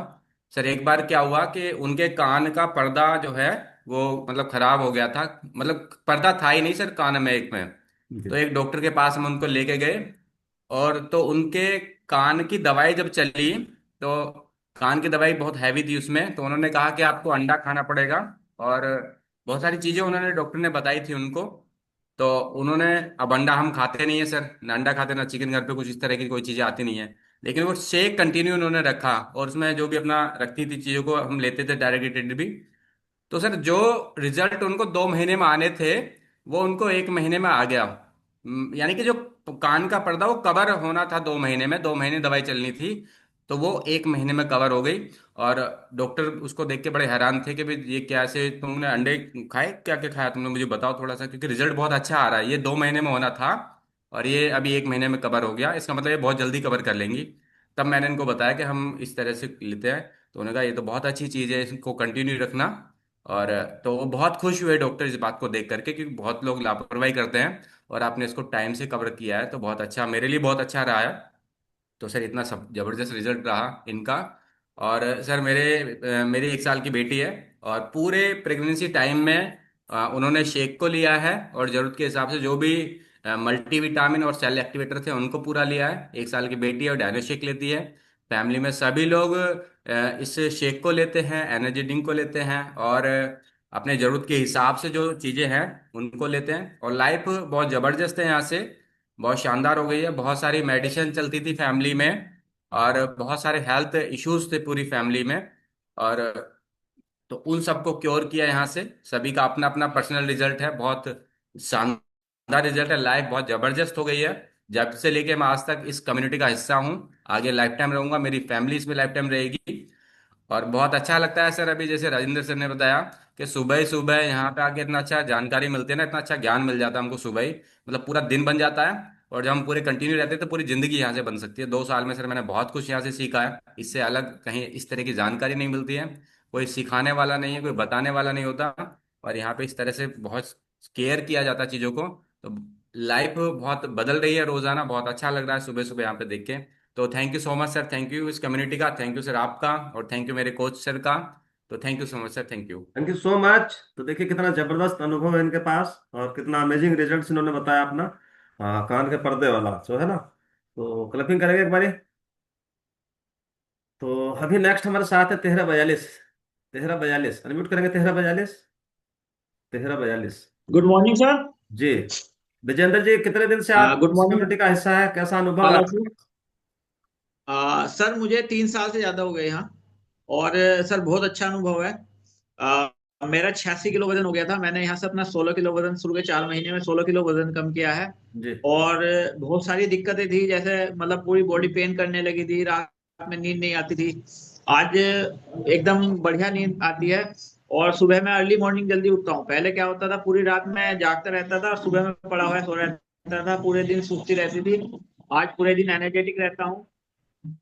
सर एक बार क्या हुआ कि उनके कान का पर्दा जो है वो मतलब खराब हो गया था। मतलब पर्दा था ही नहीं सर कान में एक में। तो जी एक डॉक्टर के पास हम उनको लेके गए। और तो उनके कान की दवाई जब चली, तो कान की दवाई बहुत हैवी थी उसमें, तो उन्होंने कहा कि आपको अंडा खाना पड़ेगा। और बहुत सारी चीजें उन्होंने डॉक्टर ने बताई थी उनको। तो उन्होंने, अब अंडा हम खाते नहीं है सर, ना अंडा खाते ना चिकन, घर पे कुछ इस तरह की कोई चीजें आती नहीं है। लेकिन वो शेक कंटिन्यू उन्होंने रखा, और उसमें जो भी अपना रखती थी चीजों को हम लेते थे डायरेक्टेड भी। तो सर जो रिजल्ट उनको 2 महीने में आने थे, वो उनको 1 महीने में आ गया। यानी कि जो कान का पर्दा वो कवर होना था 2 महीने में, 2 महीने दवाई चलनी थी, तो वो 1 महीने में कवर हो गई। और डॉक्टर उसको देख के बड़े हैरान थे कि भाई ये क्या, ऐसे तुमने अंडे खाए, क्या क्या खाया तुमने, मुझे बताओ थोड़ा सा, क्योंकि रिजल्ट बहुत अच्छा आ रहा है। ये 2 महीने में होना था और ये अभी 1 महीने में कवर हो गया, इसका मतलब ये बहुत जल्दी कवर कर लेंगी। तब मैंने इनको बताया कि हम इस तरह से लेते हैं। तो उन्होंने कहा ये तो बहुत अच्छी चीज़ है, इसको कंटिन्यू रखना। और तो वो बहुत खुश हुए डॉक्टर इस बात को देख करके, क्योंकि बहुत लोग लापरवाही करते हैं, और आपने इसको टाइम से कवर किया है तो बहुत अच्छा, मेरे लिए बहुत अच्छा रहा है। तो सर इतना सब जबरदस्त रिजल्ट रहा इनका। और सर मेरी 1 साल की बेटी है, और पूरे प्रेगनेंसी टाइम में उन्होंने शेक को लिया है, और जरूरत के हिसाब से जो भी मल्टीविटामिन और सेल एक्टिवेटर थे उनको पूरा लिया है। 1 साल की बेटी है और डायनो शेक लेती है। फैमिली में सभी लोग इस शेक को लेते हैं, एनर्जी ड्रिंक को लेते हैं, और अपने जरूरत के हिसाब से जो चीज़ें हैं उनको लेते हैं। और लाइफ बहुत ज़बरदस्त है यहाँ से, बहुत शानदार हो गई है। बहुत सारी मेडिसिन चलती थी फैमिली में, और बहुत सारे हेल्थ इश्यूज थे पूरी फैमिली में। और तो उन सबको क्योर किया यहाँ से। सभी का अपना अपना पर्सनल रिजल्ट है, बहुत शानदार रिजल्ट है। लाइफ बहुत जबरदस्त हो गई है जब से लेके मैं आज तक इस कम्युनिटी का हिस्सा हूँ। आगे लाइफ टाइम रहूंगा, मेरी फैमिली इसमें लाइफ टाइम रहेगी। और बहुत अच्छा लगता है सर, अभी जैसे राजेंद्र सर ने बताया कि सुबह ही सुबह यहाँ पे आके इतना अच्छा जानकारी मिलती है ना, इतना अच्छा ज्ञान मिल जाता है हमको सुबह ही, मतलब पूरा दिन बन जाता है। और जब हम पूरे कंटिन्यू रहते हैं तो पूरी जिंदगी यहाँ से बन सकती है। 2 साल में सर मैंने बहुत कुछ यहाँ से सीखा है, इससे अलग कहीं इस तरह की जानकारी नहीं मिलती है। कोई सिखाने वाला नहीं है, कोई बताने वाला नहीं होता। और यहाँ पे इस तरह से बहुत केयर किया जाता है चीज़ों को। तो लाइफ बहुत बदल रही है रोजाना, बहुत अच्छा लग रहा है सुबह सुबह यहाँ पे देख के। तो thank you so much sir, thank you इस कम्युनिटी का, थैंक यू सर आपका, और थैंक यू मेरे कोच सर का। तो thank you so much sir, thank you. Thank you so much. तो देखिए कितना जबरदस्त अनुभव है इनके पास, और कितना अमेजिंग रिजल्ट्स इन्होंने बताया अपना। हाँ, कान के पर्दे वाला जो है ना, तो क्लैपिंग करेंगे एक बारी। तो अभी नेक्स्ट हमारे साथ है 1342। 1342 अनम्यूट करेंगे, 1342। 1342 गुड मॉर्निंग सर। जी। विजेंद्र जी, कितने दिन से आप गुड इस मॉर्निंग कम्युनिटी का हिस्सा है, कैसा अनुभव ऑल है? Of you. सर मुझे 3 साल से ज्यादा हो गए यहाँ। और सर बहुत अच्छा अनुभव है। मेरा 86 किलो वजन हो गया था। मैंने यहाँ से अपना 16 किलो वजन शुरू के 4 महीने में 16 किलो वजन कम किया है। जी। और बहुत सारी दिक्कतें थी, जैसे मतलब पूरी बॉडी पेन करने लगी थी, रात में नींद नहीं आती थी। आज एकदम बढ़िया नींद आती है। और सुबह में अर्ली मॉर्निंग जल्दी उठता हूँ। पहले क्या होता था, पूरी रात में जागता रहता था और सुबह में पड़ा हुआ सो रहता था, पूरे दिन सुस्ती रहती थी। आज पूरे दिन एनर्जेटिक रहता हूँ।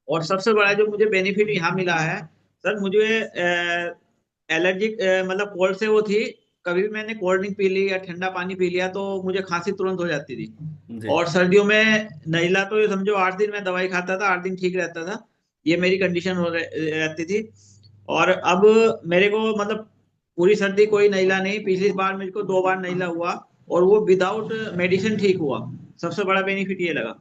और सबसे बड़ा जो मुझे बेनिफिट यहाँ मिला है सर, मुझे एलर्जिक मतलब कोल्ड से वो थी। कभी भी मैंने कोल्ड ड्रिंक पी ली या ठंडा पानी पी लिया तो मुझे खांसी तुरंत हो जाती थी। जी। और सर्दियों में नज़ला तो ये समझो 8 दिन मैं दवाई खाता था, 8 दिन ठीक रहता था। ये मेरी कंडीशन रहती थी। और अब मेरे को मतलब पूरी सर्दी कोई नज़ला नहीं। पिछली बार मेरे को 2 बार नज़ला हुआ और वो विदाउट मेडिसिन ठीक हुआ। सबसे बड़ा बेनिफिट ये लगा।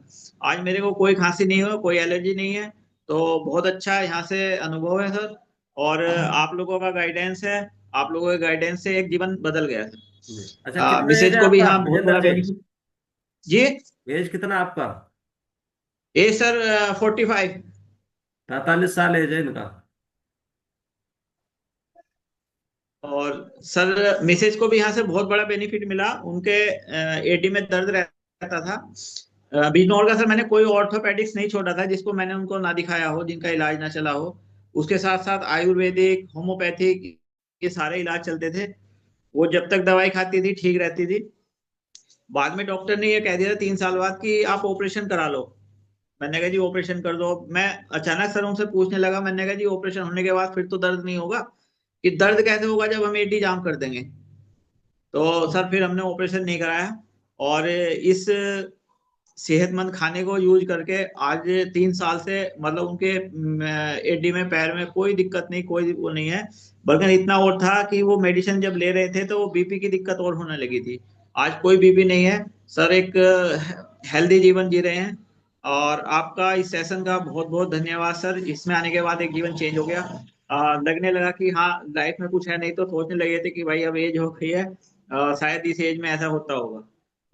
आज मेरे को कोई खांसी नहीं हुआ, कोई एलर्जी नहीं है। तो बहुत अच्छा यहाँ से अनुभव है सर। और आप लोगों का गाइडेंस है। आप लोगों के गाइडेंस से एक जीवन बदल गया जी। अच्छा, सर। कितना एज मिसेज है को भी आपका यहाँ बहुत विजेंद्र बड़ा जी? बेनिफिट। जी। एज कितना आपका? ए सर 45। 43 साल एज है इनका। और सर मिसेज को भी यहाँ से बहुत बड़ा बेनिफिट मिला। उनके एडी में दर्द रहता था। बिजनौर का सर मैंने कोई ऑर्थोपेडिक्स नहीं छोड़ा था जिसको मैंने उनको ना दिखाया हो, जिनका इलाज ना चला हो। उसके साथ साथ आयुर्वेदिक, होम्योपैथिक, ये सारे इलाज चलते थे। वो जब तक दवाई खाती थी ठीक रहती थी। बाद में डॉक्टर ने ये कह दिया 3 साल बाद कि आप ऑपरेशन करा लो। मैंने कहा जी ऑपरेशन कर दो। मैं अचानक सर उनसे पूछने लगा। मैंने कहा जी ऑपरेशन होने के बाद फिर तो दर्द नहीं होगा? कि दर्द कैसे होगा जब हम एडी जाम कर देंगे। तो सर फिर हमने ऑपरेशन नहीं कराया। और इस सेहतमंद खाने को यूज करके आज 3 साल से मतलब उनके एडी में, पैर में कोई दिक्कत नहीं, कोई वो नहीं है। बल्कि इतना और था कि वो मेडिसिन जब ले रहे थे तो बीपी की दिक्कत और होने लगी थी। आज कोई बीपी नहीं है सर। एक हेल्दी जीवन जी रहे हैं। और आपका इस सेशन का बहुत बहुत धन्यवाद सर। इसमें आने के बाद एक जीवन चेंज हो गया। लगने लगा कि हाँ लाइफ में कुछ है। नहीं तो सोचने लगे थे कि भाई अब एज हो गई है, शायद इस एज में ऐसा होता होगा।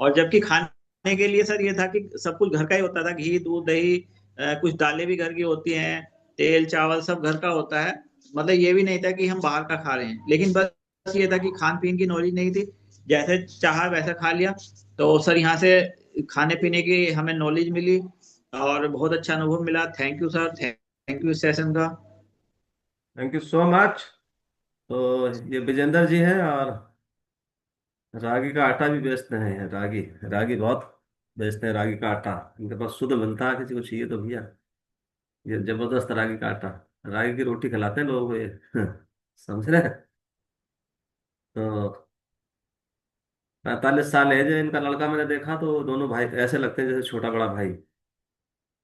और जबकि खाने के लिए सर ये था कि सब कुछ घर का ही होता था। घी, दूध, दही, कुछ दालें भी घर की होती हैं, तेल चावल सब घर का होता है। मतलब ये भी नहीं था कि हम बाहर का खा रहे हैं। लेकिन बस ये था कि खान पीन की नॉलेज नहीं थी। जैसे चाहा वैसा खा लिया। तो सर यहाँ से खाने पीने की हमें नॉलेज मिली और बहुत अच्छा अनुभव मिला। Thank you sir, thank you session का। Thank you so much. तो ये विजेंद्र जी हैं और रागी का आटा भी बेचते हैं। रागी रागी बहुत बेचते हैं। रागी का आटा इनके पास शुद्ध मिलता है। किसी को चाहिए तो भैया, ये जबरदस्त रागी का आटा। रागी की रोटी खिलाते हैं लोगों को ये समझ रहे हैं? तो 45 साल एज है इनका। लड़का मैंने देखा तो दोनों भाई ऐसे लगते हैं जैसे छोटा बड़ा भाई।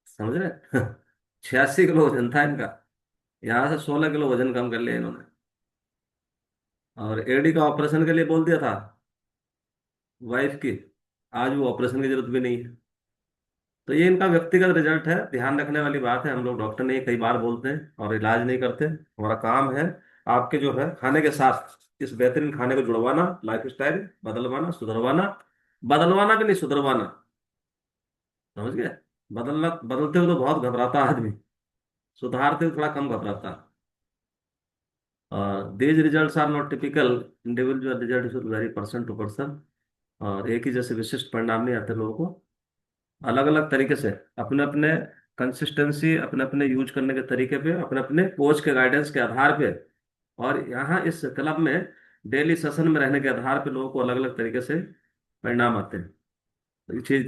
समझ रहे हैं? 86 किलो वजन था इनका। यहाँ से 16 किलो वजन कम कर लिया इन्होंने। और एडी का ऑपरेशन के लिए बोल दिया था वाइफ की। आज वो ऑपरेशन की जरूरत भी नहीं है। तो ये इनका व्यक्तिगत रिजल्ट है। ध्यान रखने वाली बात है। हम लोग डॉक्टर नहीं, कई बार बोलते हैं और इलाज नहीं करते। हमारा काम है आपके जो है खाने के साथ इस बेहतरीन खाने को जुड़वाना, लाइफ स्टाइल बदलवाना, सुधरवाना। बदलवाना भी नहीं, सुधरवाना। समझ गए? बदलना, बदलते हुए तो बहुत घबराता है आदमी, सुधारते हुए थोड़ा कम घबराता। These results are not typical. Individual result is vary person to person. और एक ही जैसे विशिष्ट परिणाम नहीं आते लोगों को। अलग अलग तरीके से अपने अपने कंसिस्टेंसी, अपने अपने यूज करने के तरीके पे, अपने अपने कोच के गाइडेंस के आधार पे, और यहाँ इस क्लब में डेली सेशन में रहने के आधार पे लोगों को अलग अलग तरीके से परिणाम आते हैं। तो ये चीज ध्यान